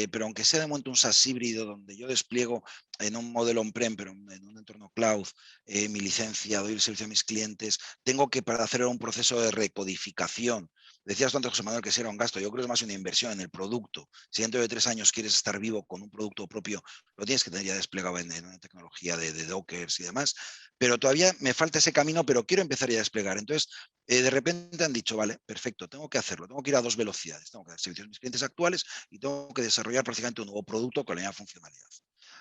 pero aunque sea de momento un SaaS híbrido donde yo despliego en un modelo on-prem, pero en un entorno cloud, mi licencia, doy el servicio a mis clientes, tengo que para hacer un proceso de recodificación. Decías tú antes, José Manuel, que era un gasto. Yo creo que es más una inversión en el producto. Si dentro de 3 años quieres estar vivo con un producto propio, lo tienes que tener ya desplegado en una tecnología de Dockers y demás. Pero todavía me falta ese camino, pero quiero empezar ya a desplegar. Entonces, de repente han dicho, vale, perfecto, tengo que hacerlo. Tengo que ir a 2 velocidades. Tengo que dar servicios a mis clientes actuales y tengo que desarrollar prácticamente un nuevo producto con la misma funcionalidad.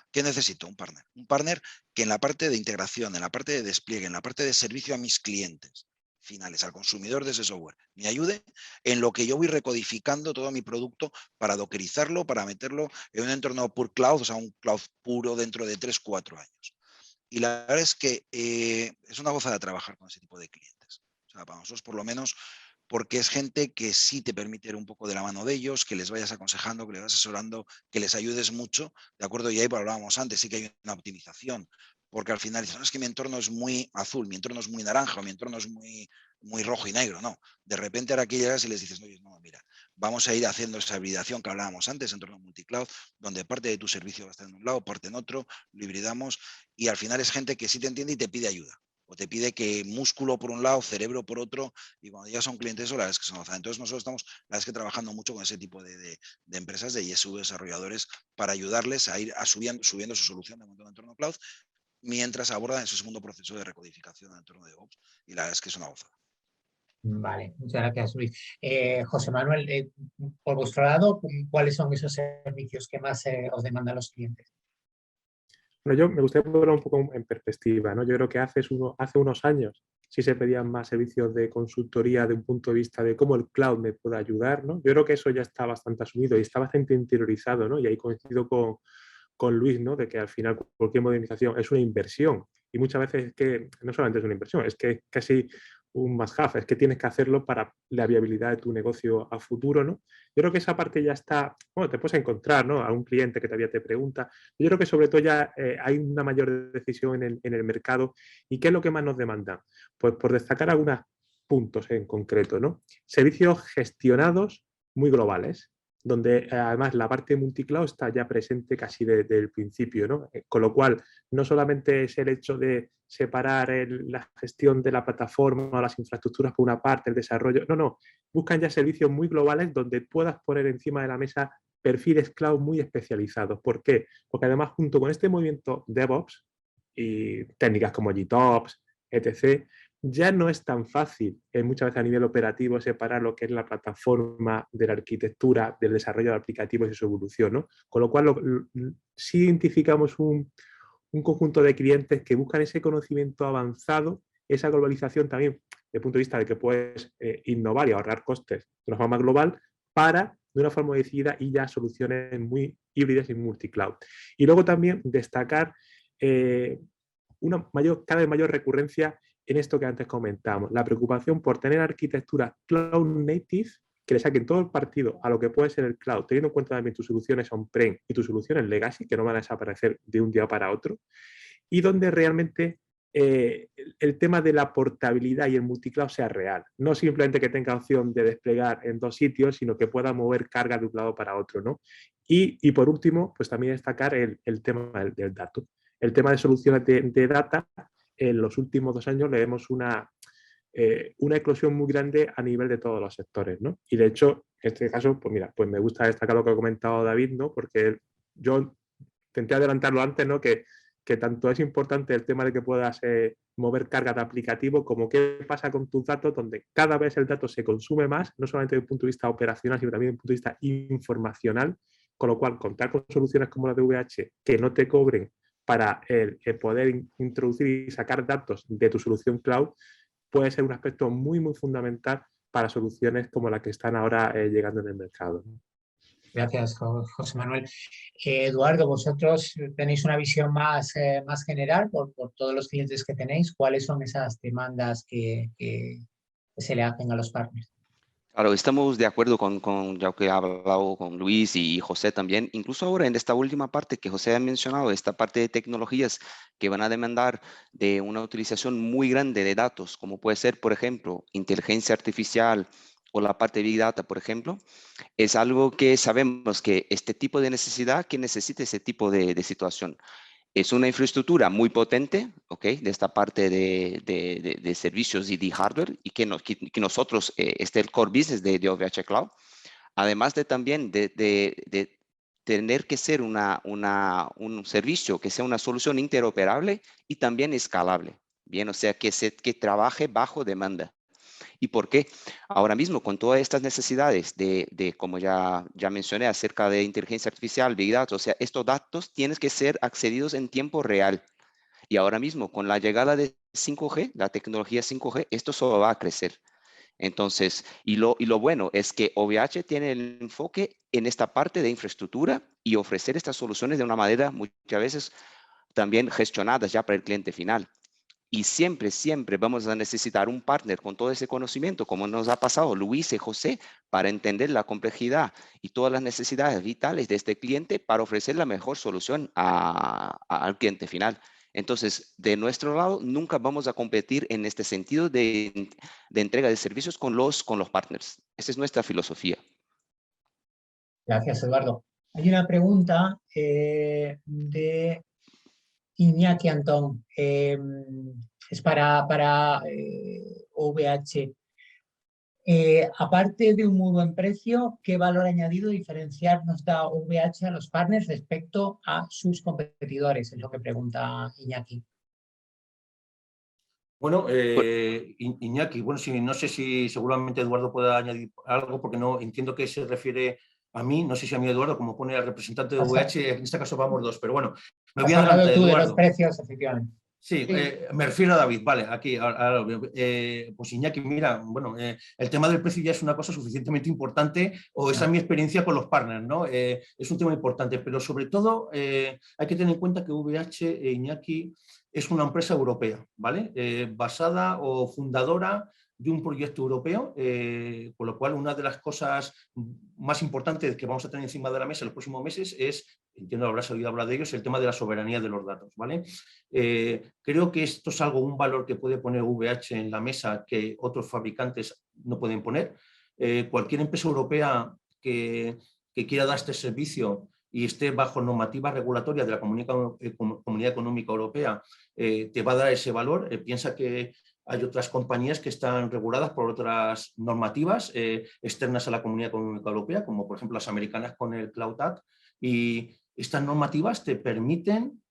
¿Qué necesito? Un partner. Un partner que en la parte de integración, en la parte de despliegue, en la parte de servicio a mis clientes finales, al consumidor de ese software, me ayude en lo que yo voy recodificando todo mi producto para dockerizarlo, para meterlo en un entorno pure cloud, o sea, un cloud puro dentro de 3, 4 años. Y la verdad es que es una gozada trabajar con ese tipo de clientes. O sea, para nosotros por lo menos, porque es gente que sí te permite ir un poco de la mano de ellos, que les vayas aconsejando, que les vayas asesorando, que les ayudes mucho, ¿de acuerdo? Y ahí hablábamos antes, sí que hay una optimización, porque al final dicen, no, es que mi entorno es muy azul, mi entorno es muy naranja, mi entorno es muy rojo y negro. No, de repente ahora aquí llegas y les dices, oye, no, mira, vamos a ir haciendo esa hibridación que hablábamos antes, entorno multicloud, donde parte de tu servicio va a estar en un lado, parte en otro, lo hibridamos y al final es gente que sí te entiende y te pide ayuda. O te pide que músculo por un lado, cerebro por otro, y cuando ya son clientes, eso la verdad es que son gozada. Entonces nosotros estamos, la verdad es que trabajando mucho con ese tipo de empresas, de ISV desarrolladores, para ayudarles a ir subiendo su solución de entorno cloud, mientras abordan ese segundo proceso de recodificación en el entorno de DevOps. Y la verdad es que es una gozada. Vale, muchas gracias, Luis. José Manuel, por vuestro lado, ¿cuáles son esos servicios que más os demandan los clientes? Bueno, yo me gustaría ponerlo un poco en perspectiva, ¿no? Yo creo que hace unos años sí se pedían más servicios de consultoría de un punto de vista de cómo el cloud me puede ayudar, ¿no? Yo creo que eso ya está bastante asumido y está bastante interiorizado, ¿no? Y ahí coincido con Luis, ¿no? De que al final cualquier modernización es una inversión y muchas veces es que no solamente es una inversión, es que es casi un must-have, es que tienes que hacerlo para la viabilidad de tu negocio a futuro, ¿no? Yo creo que esa parte ya está, bueno, te puedes encontrar, ¿no? A un cliente que todavía te pregunta. Yo creo que sobre todo ya hay una mayor decisión en el mercado. ¿Y qué es lo que más nos demandan? Pues por destacar algunos puntos en concreto, ¿no? Servicios gestionados muy globales. donde además la parte multicloud está ya presente casi desde el principio, ¿no? Con lo cual, no solamente es el hecho de separar la gestión de la plataforma o las infraestructuras por una parte, el desarrollo, no, buscan ya servicios muy globales donde puedas poner encima de la mesa perfiles cloud muy especializados. ¿Por qué? Porque además, junto con este movimiento DevOps y técnicas como GitOps, etc., ya no es tan fácil, muchas veces a nivel operativo, separar lo que es la plataforma de la arquitectura, del desarrollo de aplicativos y su evolución, ¿no? Con lo cual, sí identificamos un conjunto de clientes que buscan ese conocimiento avanzado, esa globalización también, desde el punto de vista de que puedes innovar y ahorrar costes de una forma global, para, de una forma decidida, y ya soluciones muy híbridas y multicloud. Y luego también destacar cada vez mayor recurrencia en esto que antes comentamos, la preocupación por tener arquitecturas cloud native que le saquen todo el partido a lo que puede ser el cloud, teniendo en cuenta también tus soluciones on-prem y tus soluciones legacy, que no van a desaparecer de un día para otro, y donde realmente el tema de la portabilidad y el multicloud sea real. No simplemente que tenga opción de desplegar en 2 sitios, sino que pueda mover carga de un lado para otro, ¿no? Y por último, pues también destacar el tema del dato. El tema de soluciones de data, en los últimos 2 años le vemos una eclosión muy grande a nivel de todos los sectores, ¿no? Y de hecho, en este caso, pues mira, pues me gusta destacar lo que ha comentado David, ¿no? Porque yo intenté adelantarlo antes, ¿no? Que tanto es importante el tema de que puedas mover carga de aplicativo, como qué pasa con tus datos, donde cada vez el dato se consume más, no solamente desde el punto de vista operacional, sino también desde el punto de vista informacional, con lo cual contar con soluciones como la de VH que no te cobren para poder introducir y sacar datos de tu solución cloud puede ser un aspecto muy, muy fundamental para soluciones como las que están ahora llegando en el mercado. Gracias, José Manuel. Eduardo, vosotros tenéis una visión más general por todos los clientes que tenéis. ¿Cuáles son esas demandas que se le hacen a los partners? Claro, estamos de acuerdo con ya que ha hablado con Luis y José también, incluso ahora en esta última parte que José ha mencionado, esta parte de tecnologías que van a demandar de una utilización muy grande de datos, como puede ser, por ejemplo, inteligencia artificial o la parte de Big Data, por ejemplo, es algo que sabemos que este tipo de necesidad, que necesita ese tipo de situación. Es una infraestructura muy potente, ¿ok? De esta parte de servicios y de hardware, y que nosotros, el core business de OVH Cloud, además de también de tener que ser un servicio, que sea una solución interoperable y también escalable, bien, o sea, que trabaje bajo demanda. ¿Y por qué? Ahora mismo, con todas estas necesidades como ya mencioné, acerca de inteligencia artificial, Big Data, o sea, estos datos tienen que ser accedidos en tiempo real. Y ahora mismo, con la llegada de 5G, la tecnología 5G, esto solo va a crecer. Entonces, y lo bueno es que OVH tiene el enfoque en esta parte de infraestructura y ofrecer estas soluciones de una manera muchas veces también gestionadas ya para el cliente final. Y siempre, siempre vamos a necesitar un partner con todo ese conocimiento, como nos ha pasado Luis y José, para entender la complejidad y todas las necesidades vitales de este cliente para ofrecer la mejor solución al cliente final. Entonces, de nuestro lado, nunca vamos a competir en este sentido de entrega de servicios con los partners. Esa es nuestra filosofía. Gracias, Eduardo. Hay una pregunta de Iñaki Antón. Es para OVH. Aparte de un muy buen precio, ¿qué valor añadido diferencial nos da OVH a los partners respecto a sus competidores? Es lo que pregunta Iñaki. Bueno, Iñaki, bueno, no sé si seguramente Eduardo pueda añadir algo, porque no entiendo que se refiere a mí, no sé si a mí Eduardo, como pone el representante de OVH, en este caso vamos 2, pero bueno, me voy a adelantar, tú Eduardo. De los precios, efectivamente. Sí, me refiero a David, vale, aquí, pues Iñaki, mira, bueno, el tema del precio ya es una cosa suficientemente importante, o esa es mi experiencia con los partners, ¿no? Es un tema importante, pero sobre todo hay que tener en cuenta que VH, Iñaki, es una empresa europea, ¿vale? Basada o fundadora de un proyecto europeo, con lo cual una de las cosas más importantes que vamos a tener encima de la mesa en los próximos meses es, entiendo que habrás oído hablar de ellos, el tema de la soberanía de los datos, ¿vale? Creo que esto es un valor que puede poner VH en la mesa que otros fabricantes no pueden poner. Cualquier empresa europea que que quiera dar este servicio y esté bajo normativas regulatorias de la Comunidad Económica Europea, te va a dar ese valor. Piensa que hay otras compañías que están reguladas por otras normativas externas a la Comunidad Económica Europea, como por ejemplo las americanas con el Cloud Act, y estas normativas te permiten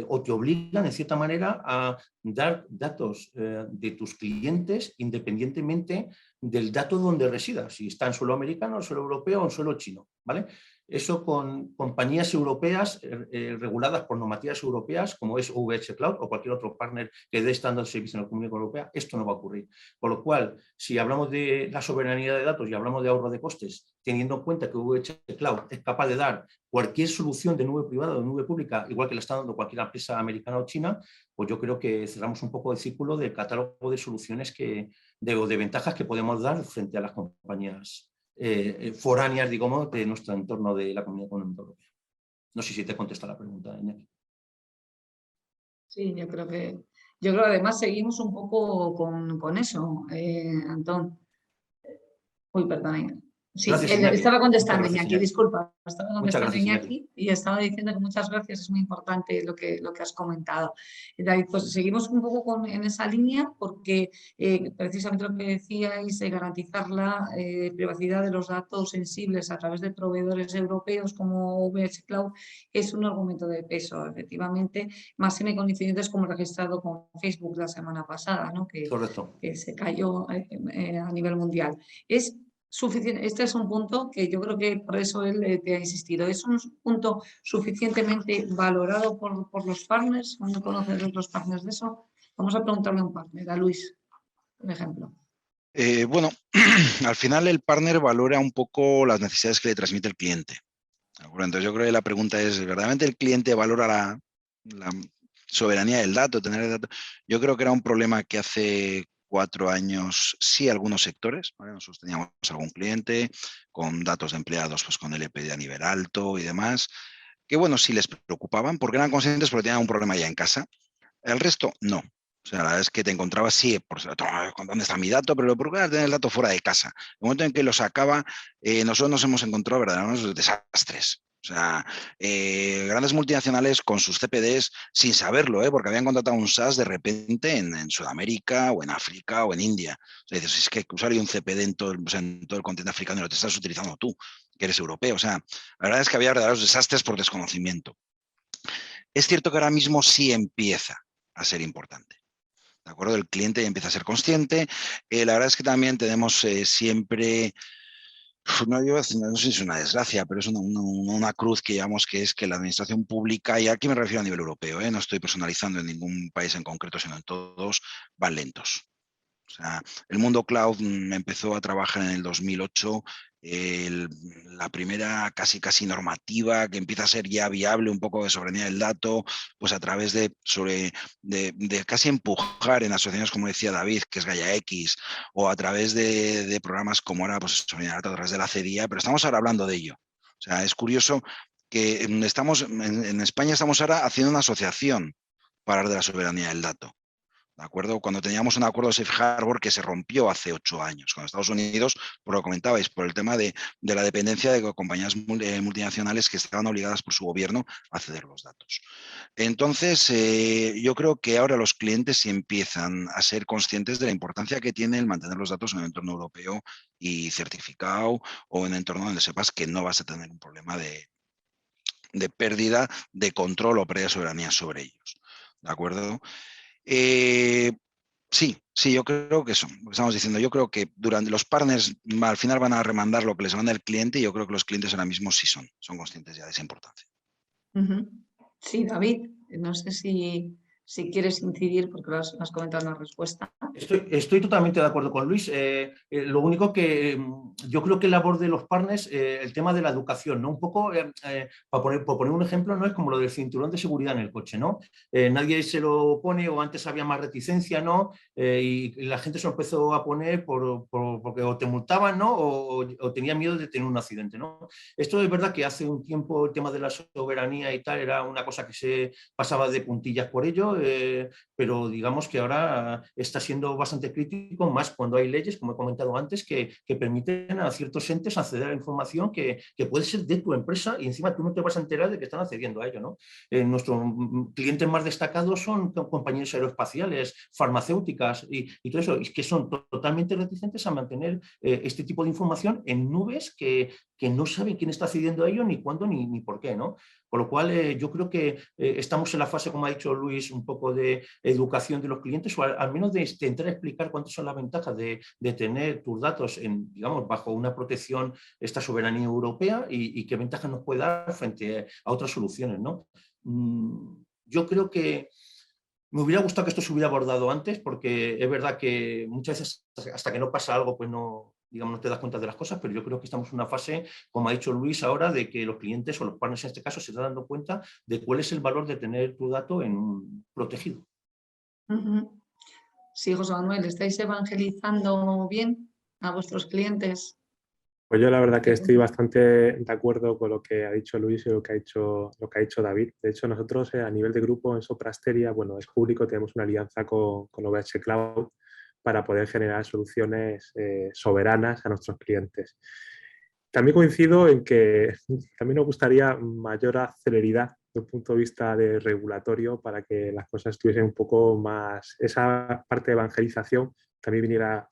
o te obligan en cierta manera a dar datos de tus clientes independientemente del dato donde residas, si está en suelo americano, en suelo europeo o en suelo chino, ¿vale? Eso con compañías europeas reguladas por normativas europeas, como es OVH Cloud o cualquier otro partner que dé estándar de servicio en la Comunidad Europea, esto no va a ocurrir. Por lo cual, si hablamos de la soberanía de datos y hablamos de ahorro de costes, teniendo en cuenta que OVH Cloud es capaz de dar cualquier solución de nube privada o de nube pública, igual que la está dando cualquier empresa americana o china, pues yo creo que cerramos un poco el círculo del catálogo de soluciones o de ventajas que podemos dar frente a las compañías foráneas, digamos, de nuestro entorno de la Comunidad Económica Europea. No sé si te contesta la pregunta, Iñaki. Sí, yo creo que además seguimos un poco con eso, Antón. Uy, perdona. Sí, Gracias, Iñaki. estaba contestando, Gracias, Iñaki, Iñaki. disculpa. Estaba contestando, Gracias, Iñaki, y estaba diciendo que muchas gracias, es muy importante lo que has comentado. David, pues seguimos un poco en esa línea porque precisamente lo que decíais de garantizar la privacidad de los datos sensibles a través de proveedores europeos como OVH Cloud es un argumento de peso, efectivamente, más en condiciones como registrado con Facebook la semana pasada, ¿no? Correcto. Que se cayó a nivel mundial. Es suficiente, este es un punto que yo creo que por eso él te ha insistido. ¿Es un punto suficientemente valorado por los partners? ¿No conocen los partners de eso? Vamos a preguntarle a un partner, a Luis, por ejemplo. Bueno, al final el partner valora un poco las necesidades que le transmite el cliente. Entonces yo creo que la pregunta es, ¿verdaderamente el cliente valora la soberanía del dato, tener el dato? Yo creo que era un problema que hace 4 años, sí, algunos sectores, ¿vale? Nosotros teníamos algún cliente con datos de empleados, pues con LPD a nivel alto y demás, que bueno, sí les preocupaban porque eran conscientes porque tenían un problema ya en casa. El resto, no. O sea, la verdad es que te encontrabas, sí, ¿dónde está mi dato? Pero lo peor era tener el dato fuera de casa. El momento en que lo sacaba, nosotros nos hemos encontrado verdaderos desastres. O sea, grandes multinacionales con sus CPDs sin saberlo, porque habían contratado un SaaS de repente en Sudamérica o en África o en India. O sea, dices, es que usar un CPD en todo el continente africano y lo te estás utilizando tú, que eres europeo. O sea, la verdad es que había verdaderos desastres por desconocimiento. Es cierto que ahora mismo sí empieza a ser importante. ¿De acuerdo? El cliente ya empieza a ser consciente. La verdad es que también tenemos siempre, no sé si es una desgracia, pero es una cruz que llevamos, que es que la administración pública, y aquí me refiero a nivel europeo, no estoy personalizando en ningún país en concreto, sino en todos, van lentos. O sea, el mundo cloud empezó a trabajar en el 2008, la primera casi normativa que empieza a ser ya viable, un poco de soberanía del dato, pues a través de casi empujar en asociaciones, como decía David, que es Gaia X, o a través de programas como ahora, pues soberanía del dato a través de la CEDIA, pero estamos ahora hablando de ello. O sea, es curioso que en España estamos ahora haciendo una asociación para hablar de la soberanía del dato. ¿De acuerdo? Cuando teníamos un acuerdo de Safe Harbor que se rompió hace 8 años con Estados Unidos, por lo que comentabais, por el tema de la dependencia de compañías multinacionales que estaban obligadas por su gobierno a ceder los datos. Entonces, yo creo que ahora los clientes sí empiezan a ser conscientes de la importancia que tiene el mantener los datos en el entorno europeo y certificado, o en un entorno donde sepas que no vas a tener un problema de pérdida de control o pérdida de soberanía sobre ellos. ¿De acuerdo? Sí, yo creo que eso, lo que estamos diciendo, yo creo que durante los partners al final van a remandar lo que les manda el cliente, y yo creo que los clientes ahora mismo sí son conscientes ya de esa importancia. Sí, David, no sé si quieres incidir porque lo has comentado en la respuesta. Estoy totalmente de acuerdo con Luis. Lo único que yo creo que la labor de los partners, el tema de la educación, ¿no? Un poco, por poner un ejemplo, no es como lo del cinturón de seguridad en el coche, ¿no? Nadie se lo pone, o antes había más reticencia, ¿no? Y la gente se lo empezó a poner porque o te multaban, ¿no? O tenía miedo de tener un accidente, ¿no? Esto es verdad que hace un tiempo el tema de la soberanía y tal era una cosa que se pasaba de puntillas por ello. pero digamos que ahora está siendo bastante crítico, más cuando hay leyes, como he comentado antes, que permiten a ciertos entes acceder a la información que puede ser de tu empresa y encima tú no te vas a enterar de que están accediendo a ello, ¿no? Nuestros clientes más destacados son compañías aeroespaciales, farmacéuticas y todo eso, y que son totalmente reticentes a mantener este tipo de información en nubes que no saben quién está accediendo a ello, ni cuándo, ni por qué, ¿no? Con lo cual, yo creo que estamos en la fase, como ha dicho Luis, un poco de educación de los clientes, o al menos de intentar explicar cuántas son las ventajas de tener tus datos digamos, bajo una protección, esta soberanía europea, y qué ventajas nos puede dar frente a otras soluciones, ¿no? Yo creo que me hubiera gustado que esto se hubiera abordado antes, porque es verdad que muchas veces hasta que no pasa algo, pues no, digamos, no te das cuenta de las cosas, pero yo creo que estamos en una fase, como ha dicho Luis ahora, de que los clientes o los partners en este caso se están dando cuenta de cuál es el valor de tener tu dato protegido. Sí, José Manuel, ¿estáis evangelizando bien a vuestros clientes? Pues yo la verdad que estoy bastante de acuerdo con lo que ha dicho Luis y lo que ha dicho David. De hecho, nosotros a nivel de grupo en Soprasteria, bueno, es público, tenemos una alianza con OVH Cloud para poder generar soluciones soberanas a nuestros clientes. También coincido en que también nos gustaría mayor celeridad desde un punto de vista de regulatorio para que las cosas estuviesen un poco más, esa parte de evangelización también viniera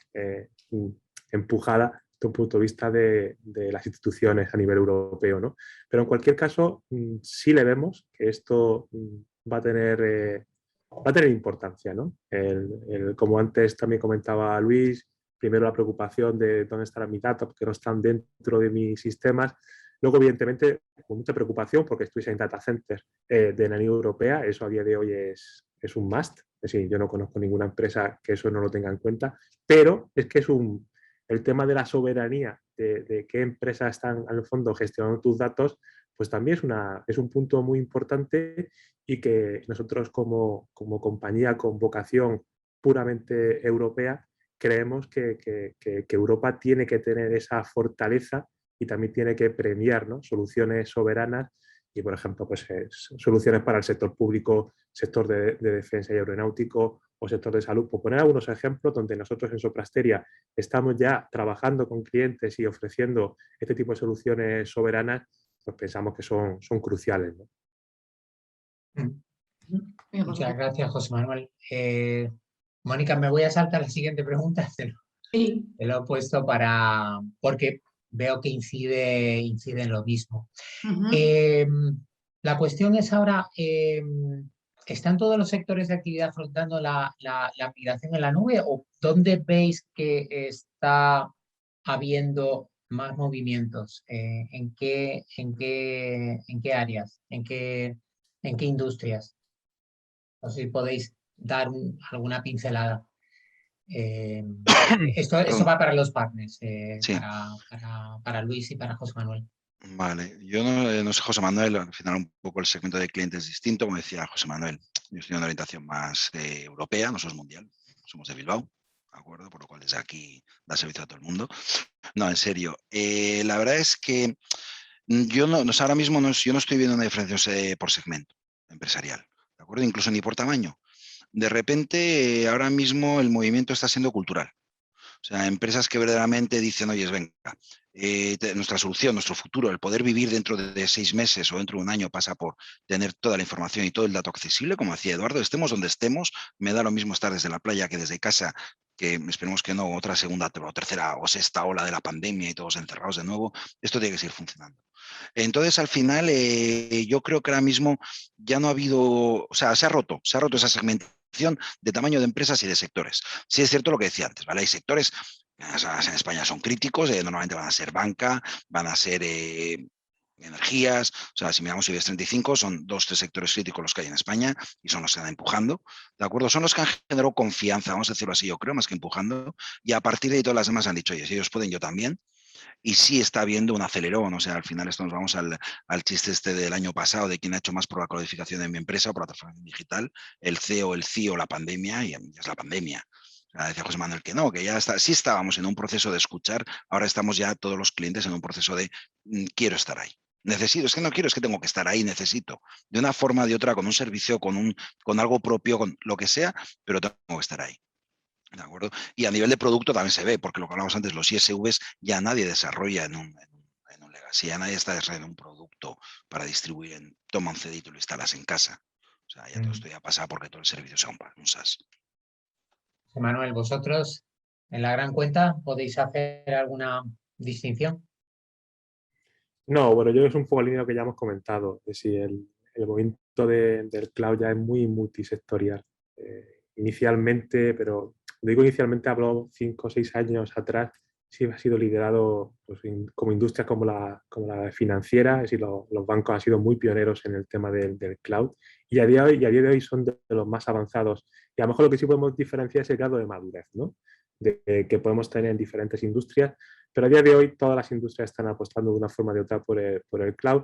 empujada desde un punto de vista de las instituciones a nivel europeo, ¿no? Pero en cualquier caso, sí le vemos que esto va a tener importancia, ¿no? Como antes también comentaba Luis, primero la preocupación de dónde estarán mis datos, porque no están dentro de mis sistemas. Luego, evidentemente, con mucha preocupación porque estuviese en data centers de la Unión Europea. Eso a día de hoy es un must. Es decir, yo no conozco ninguna empresa que eso no lo tenga en cuenta, pero es que el tema de la soberanía, de qué empresas están en el fondo gestionando tus datos, pues también es un punto muy importante y que nosotros como compañía con vocación puramente europea creemos que Europa tiene que tener esa fortaleza y también tiene que premiar, ¿no?, soluciones soberanas y, por ejemplo, pues, soluciones para el sector público, sector de defensa y aeronáutico o sector de salud. Por poner algunos ejemplos donde nosotros en Soprasteria estamos ya trabajando con clientes y ofreciendo este tipo de soluciones soberanas, pues pensamos que son cruciales, ¿no? Muchas gracias, José Manuel. Mónica, me voy a saltar la siguiente pregunta. Te lo he puesto porque veo que incide en lo mismo. La cuestión es ahora, ¿están todos los sectores de actividad afrontando la migración en la nube o dónde veis que está habiendo más movimientos? ¿En qué áreas? ¿En qué industrias? No sé si podéis dar alguna pincelada. Esto va para los partners, Sí. para Luis y para José Manuel. Vale, yo no sé, José Manuel, al final un poco el segmento de clientes es distinto, como decía José Manuel. Yo estoy en una orientación más europea, no somos mundial, somos de Bilbao, ¿de acuerdo? Por lo cual desde aquí da servicio a todo el mundo. No, en serio, la verdad es que yo ahora mismo yo no estoy viendo una diferencia por segmento empresarial, ¿de acuerdo? Incluso ni por tamaño. De repente, ahora mismo el movimiento está siendo cultural. O sea, empresas que verdaderamente dicen, oye, venga, nuestra solución, nuestro futuro, el poder vivir dentro de 6 meses o dentro de un año pasa por tener toda la información y todo el dato accesible, como decía Eduardo, estemos donde estemos, me da lo mismo estar desde la playa que desde casa, que esperemos que no, otra segunda o tercera o sexta ola de la pandemia y todos encerrados de nuevo, esto tiene que seguir funcionando. Entonces, al final, yo creo que ahora mismo ya no ha habido, o sea, se ha roto esa segmentación de tamaño de empresas y de sectores. Sí es cierto lo que decía antes, ¿vale? Hay sectores en España son críticos, normalmente van a ser banca, van a ser energías, o sea, si miramos IBEX 35, son 2-3 sectores críticos los que hay en España y son los que están empujando, ¿de acuerdo? Son los que han generado confianza, vamos a decirlo así, yo creo, más que empujando, y a partir de ahí todas las demás han dicho, oye, si ellos pueden, yo también. Y sí está habiendo un acelerón, o sea, al final esto nos vamos al chiste este del año pasado de quién ha hecho más por la codificación de mi empresa o por la transformación digital, el CEO, el CIO, la pandemia, y es la pandemia. O sea, decía José Manuel que no, que ya sí estábamos en un proceso de escuchar, ahora estamos ya todos los clientes en un proceso de quiero estar ahí. Necesito, es que no quiero, es que tengo que estar ahí, necesito. De una forma o de otra, con un servicio, con algo propio, con lo que sea, pero tengo que estar ahí. ¿De acuerdo? Y a nivel de producto también se ve, porque lo que hablábamos antes, los ISVs ya nadie desarrolla en un legacy, ya nadie está desarrollando un producto para distribuir, toma un cedito y lo instalas en casa. O sea, ya todo esto ya pasa porque todo el servicio sea un SaaS. Manuel, vosotros en la gran cuenta podéis hacer alguna distinción. No, bueno, yo es un poco la línea que ya hemos comentado. Es decir, el movimiento del cloud ya es muy multisectorial. Inicialmente, pero digo inicialmente, hablo 5 o 6 años atrás, sí ha sido liderado pues, como industria como la financiera, es decir, los bancos han sido muy pioneros en el tema del cloud y a día de hoy son de los más avanzados. Y a lo mejor lo que sí podemos diferenciar es el grado de madurez, ¿no? Que podemos tener en diferentes industrias, pero a día de hoy todas las industrias están apostando de una forma o de otra por el cloud.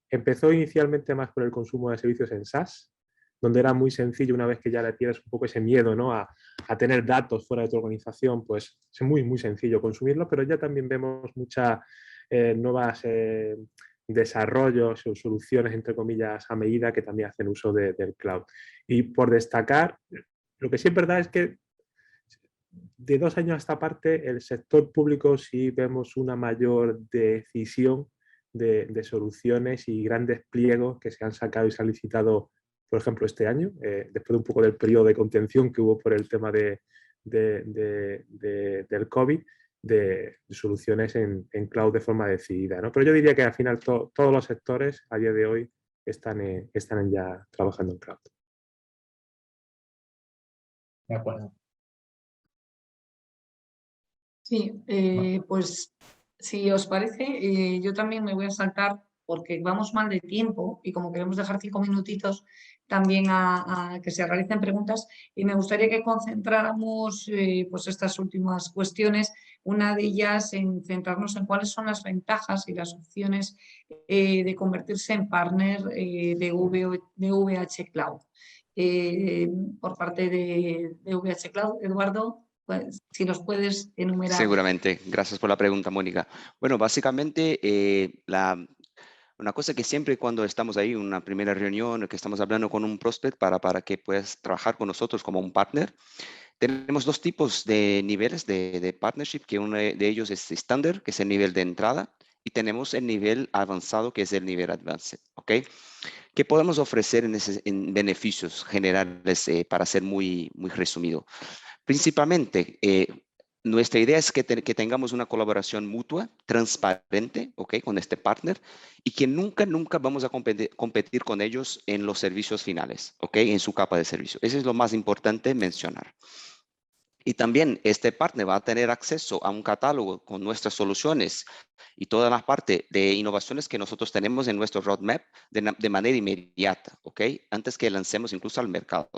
Empezó inicialmente más por el consumo de servicios en SaaS, donde era muy sencillo, una vez que ya le tienes un poco ese miedo, ¿no? a tener datos fuera de tu organización, pues es muy sencillo consumirlo, pero ya también vemos muchas nuevas desarrollos o soluciones, entre comillas, a medida que también hacen uso del cloud. Y por destacar, lo que sí es verdad es que de 2 años a esta parte, el sector público sí vemos una mayor decisión de soluciones y grandes pliegos que se han sacado y se han licitado, por ejemplo, este año, después de un poco del periodo de contención que hubo por el tema del COVID, de soluciones en cloud de forma decidida, ¿no? Pero yo diría que al final todos los sectores a día de hoy están ya trabajando en cloud. De acuerdo. Sí, pues si os parece, yo también me voy a saltar porque vamos mal de tiempo y como queremos dejar 5 minutitos también a que se realicen preguntas y me gustaría que concentráramos pues estas últimas cuestiones, una de ellas en centrarnos en cuáles son las ventajas y las opciones de convertirse en partner de VH Cloud. Por parte de VH Cloud, Eduardo, pues, si nos puedes enumerar. Seguramente. Gracias por la pregunta, Mónica. Bueno, básicamente, una cosa que siempre cuando estamos ahí en una primera reunión, que estamos hablando con un prospect para que puedas trabajar con nosotros como un partner, tenemos 2 tipos de niveles de partnership, que uno de ellos es estándar, que es el nivel de entrada, y tenemos el nivel avanzado, que es el nivel advanced, ¿ok? ¿Qué podemos ofrecer en beneficios generales para ser muy resumido? Principalmente, nuestra idea es que tengamos una colaboración mutua, transparente, ¿ok? Con este partner y que nunca vamos a competir con ellos en los servicios finales, ¿ok? En su capa de servicio. Eso es lo más importante mencionar. Y también este partner va a tener acceso a un catálogo con nuestras soluciones y toda la parte de innovaciones que nosotros tenemos en nuestro roadmap de manera inmediata, ¿ok? Antes que lancemos incluso al mercado.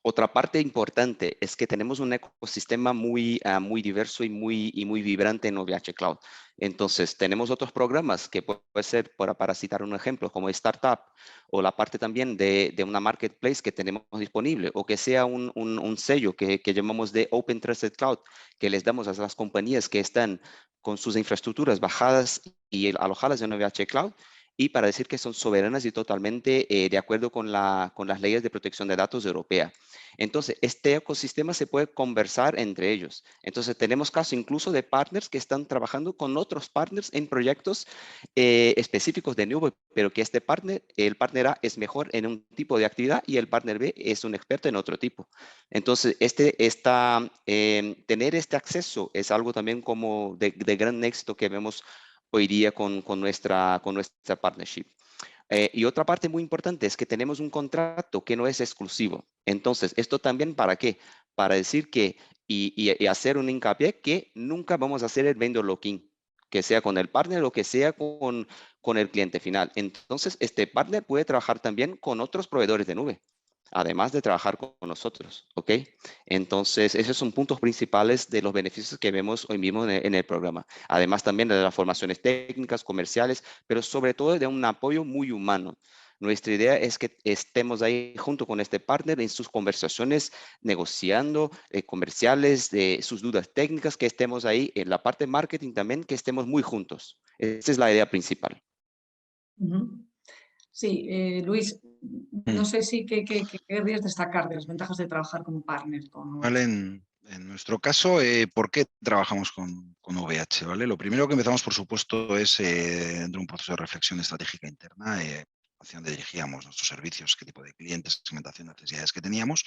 Otra parte importante es que tenemos un ecosistema muy diverso y muy vibrante en OVH Cloud. Entonces, tenemos otros programas que puede ser, para citar un ejemplo, como Startup, o la parte también de una marketplace que tenemos disponible, o que sea un sello que llamamos de Open Trusted Cloud, que les damos a las compañías que están con sus infraestructuras bajadas y alojadas en OVH Cloud, y para decir que son soberanas y totalmente de acuerdo con las leyes de protección de datos europea. Entonces, este ecosistema se puede conversar entre ellos. Entonces, tenemos casos incluso de partners que están trabajando con otros partners en proyectos específicos de nube, pero que el partner A es mejor en un tipo de actividad y el partner B es un experto en otro tipo. Entonces, tener este acceso es algo también como de gran éxito que vemos hoy día con nuestra partnership. Y otra parte muy importante es que tenemos un contrato que no es exclusivo. Entonces, ¿esto también para qué? Para decir que y hacer un hincapié que nunca vamos a hacer el vendor lock-in, que sea con el partner o que sea con el cliente final. Entonces, este partner puede trabajar también con otros proveedores de nube, además de trabajar con nosotros, ¿ok? Entonces, esos son puntos principales de los beneficios que vemos hoy mismo en el programa. Además también de las formaciones técnicas, comerciales, pero sobre todo de un apoyo muy humano. Nuestra idea es que estemos ahí junto con este partner en sus conversaciones, negociando comerciales, de sus dudas técnicas, que estemos ahí en la parte de marketing también, que estemos muy juntos. Esa es la idea principal. Sí, Luis, no sé si qué querrías destacar de las ventajas de trabajar como partner con Vale, OVH. en nuestro caso, ¿por qué trabajamos con OVH? ¿Vale? Lo primero que empezamos, por supuesto, es dentro de un proceso de reflexión estratégica interna, hacia dónde dirigíamos nuestros servicios, qué tipo de clientes, segmentación, necesidades que teníamos.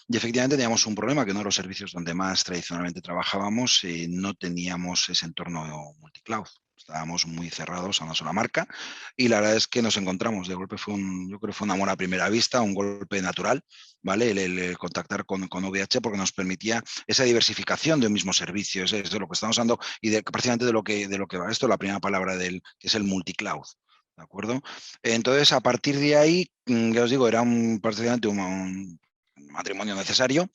Y efectivamente teníamos un problema, que uno de los servicios donde más tradicionalmente trabajábamos no teníamos ese entorno multicloud. Estábamos muy cerrados a una sola marca y la verdad es que nos encontramos, de golpe yo creo que fue un amor a primera vista, un golpe natural, ¿vale? El contactar con OVH, porque nos permitía esa diversificación de un mismo servicio, es de lo que estamos hablando y precisamente de lo que va esto, la primera palabra que es el multicloud. ¿De acuerdo? Entonces, a partir de ahí, ya os digo, era prácticamente un matrimonio necesario.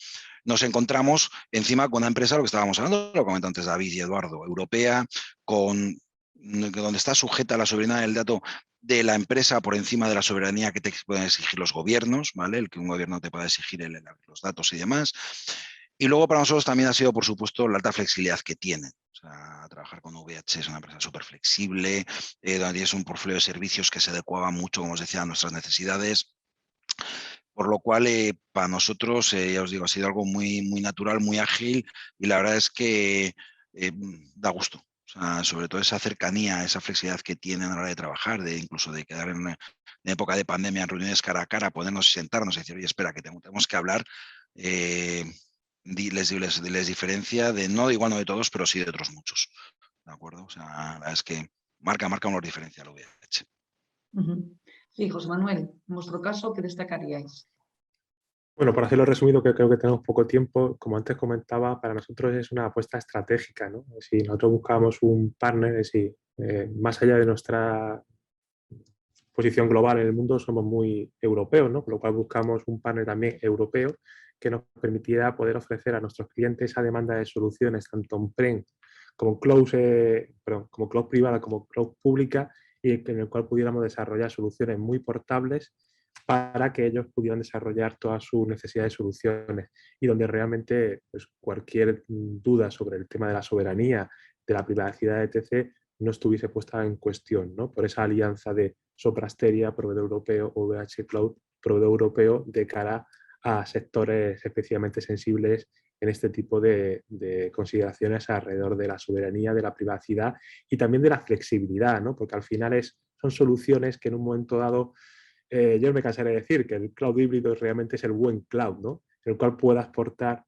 Nos encontramos encima con una empresa, lo que estábamos hablando, lo comentan antes David y Eduardo, europea, donde está sujeta a la soberanía del dato de la empresa por encima de la soberanía que te pueden exigir los gobiernos, ¿vale? El que un gobierno te pueda exigir los datos y demás. Y luego para nosotros también ha sido, por supuesto, la alta flexibilidad que tienen. O sea, trabajar con OVH es una empresa súper flexible, donde tienes un portfolio de servicios que se adecuaba mucho, como os decía, a nuestras necesidades. Por lo cual, para nosotros, ya os digo, ha sido algo muy, muy natural, muy ágil y la verdad es que da gusto. O sea, sobre todo esa cercanía, esa flexibilidad que tienen a la hora de trabajar, incluso de quedar en época de pandemia, en reuniones cara a cara, podernos sentarnos y decir, oye, espera, que tenemos que hablar, les diferencia de, no igual no de todos, pero sí de otros muchos. ¿De acuerdo? O sea, la verdad es que marca una diferencia lo VIH. Sí, José Manuel, en vuestro caso, ¿qué destacaríais? Bueno, para hacerlo resumido, que creo que tenemos poco tiempo, como antes comentaba, para nosotros es una apuesta estratégica, ¿no? Si nosotros buscábamos un partner, más allá de nuestra posición global en el mundo, somos muy europeos, ¿no? Con lo cual buscamos un partner también europeo que nos permitiera poder ofrecer a nuestros clientes esa demanda de soluciones, tanto on-prem como como cloud privada, como cloud pública, y en el cual pudiéramos desarrollar soluciones muy portables para que ellos pudieran desarrollar todas sus necesidades de soluciones y donde realmente pues, cualquier duda sobre el tema de la soberanía, de la privacidad, etc., no estuviese puesta en cuestión, ¿no? Por esa alianza de Soprasteria, proveedor europeo, OVH Cloud, proveedor europeo, de cara a sectores especialmente sensibles en este tipo de consideraciones alrededor de la soberanía, de la privacidad y también de la flexibilidad, ¿no? Porque al final son soluciones que en un momento dado, yo no me cansaré de decir que el cloud híbrido realmente es el buen cloud, ¿no? En el cual puedas portar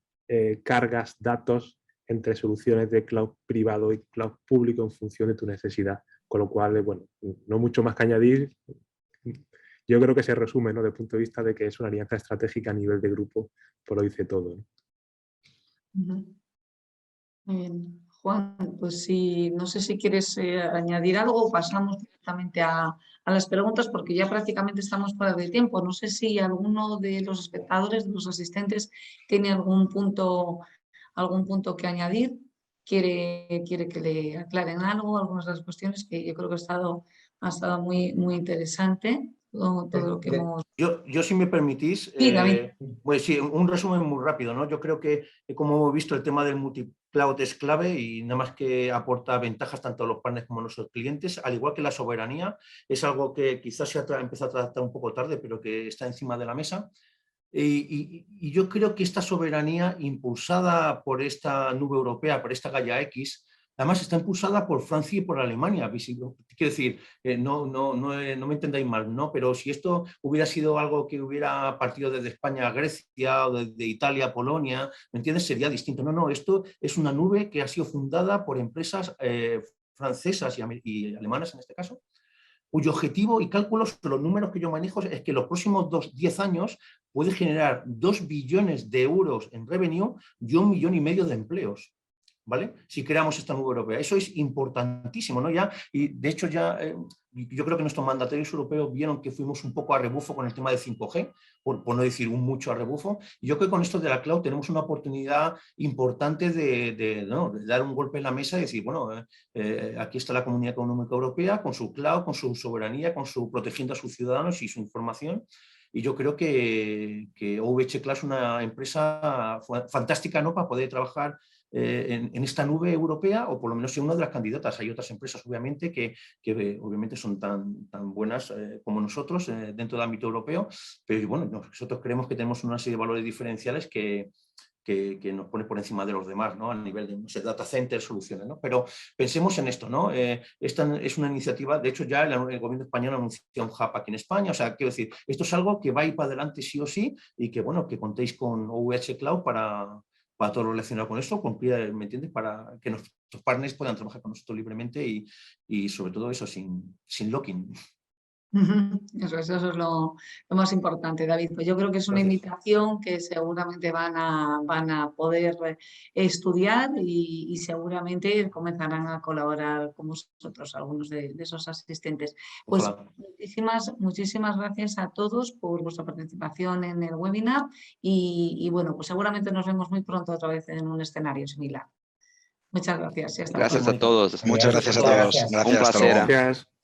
cargas, datos entre soluciones de cloud privado y cloud público en función de tu necesidad. Con lo cual, bueno, no mucho más que añadir. Yo creo que se resume, ¿no? Desde el punto de vista de que es una alianza estratégica a nivel de grupo, pues lo dice todo, ¿no? Muy bien. Juan, pues sí, no sé si quieres añadir algo o pasamos directamente a las preguntas porque ya prácticamente estamos fuera de tiempo. No sé si alguno de los espectadores, de los asistentes, tiene algún punto que añadir, quiere que le aclaren algo, algunas de las cuestiones que yo creo que ha estado muy, muy interesante todo lo que hemos... Yo, si me permitís, Sí, David. pues sí, un resumen muy rápido, ¿no? Yo creo que, como hemos visto, el tema del multicloud es clave y nada más que aporta ventajas tanto a los partners como a nuestros clientes, al igual que la soberanía, es algo que quizás se ha empezado a tratar un poco tarde, pero que está encima de la mesa. Y yo creo que esta soberanía impulsada por esta nube europea, por esta Gaia X, además está impulsada por Francia y por Alemania. Quiero decir, no me entendáis mal, ¿no? Pero si esto hubiera sido algo que hubiera partido desde España a Grecia o desde Italia a Polonia, ¿me entiendes? Sería distinto. No, esto es una nube que ha sido fundada por empresas francesas y alemanas en este caso, cuyo objetivo y cálculos, los números que yo manejo, es que los próximos 10 años puede generar 2 billones de euros en revenue y 1,5 millones de empleos, ¿vale? Si creamos esta nube europea. Eso es importantísimo, ¿no? Y de hecho yo creo que nuestros mandatarios europeos vieron que fuimos un poco a rebufo con el tema de 5G, por no decir un mucho a rebufo. Y yo creo que con esto de la cloud tenemos una oportunidad importante de dar un golpe en la mesa y decir, bueno, aquí está la Comunidad Económica Europea con su cloud, con su soberanía, con su protegiendo a sus ciudadanos y su información. Y yo creo que OVH Cloud es una empresa fantástica, ¿no? Para poder trabajar en esta nube europea, o por lo menos en una de las candidatas. Hay otras empresas, obviamente, que obviamente son tan buenas como nosotros dentro del ámbito europeo, pero bueno, nosotros creemos que tenemos una serie de valores diferenciales que nos pone por encima de los demás, ¿no? A nivel de, no sé, data center, soluciones, ¿no? Pero pensemos en esto, ¿no? Esta es una iniciativa, de hecho ya el gobierno español anunció un hub aquí en España, o sea, quiero decir, esto es algo que va a ir para adelante sí o sí, y que, bueno, que contéis con OVH Cloud para todo lo relacionado con esto, ¿me entiendes? Para que nuestros partners puedan trabajar con nosotros libremente y sobre todo eso, sin locking. Eso es lo más importante, David. Pues yo creo que es una invitación que seguramente van a poder estudiar y seguramente comenzarán a colaborar con vosotros, algunos de esos asistentes. Pues Ojalá. muchísimas gracias a todos por vuestra participación en el webinar y bueno, pues seguramente nos vemos muy pronto otra vez en un escenario similar. Muchas gracias y hasta Gracias pronto. a todos. Muchas gracias a Muchas todos. gracias. Gracias, Un hasta placer. luego. Gracias.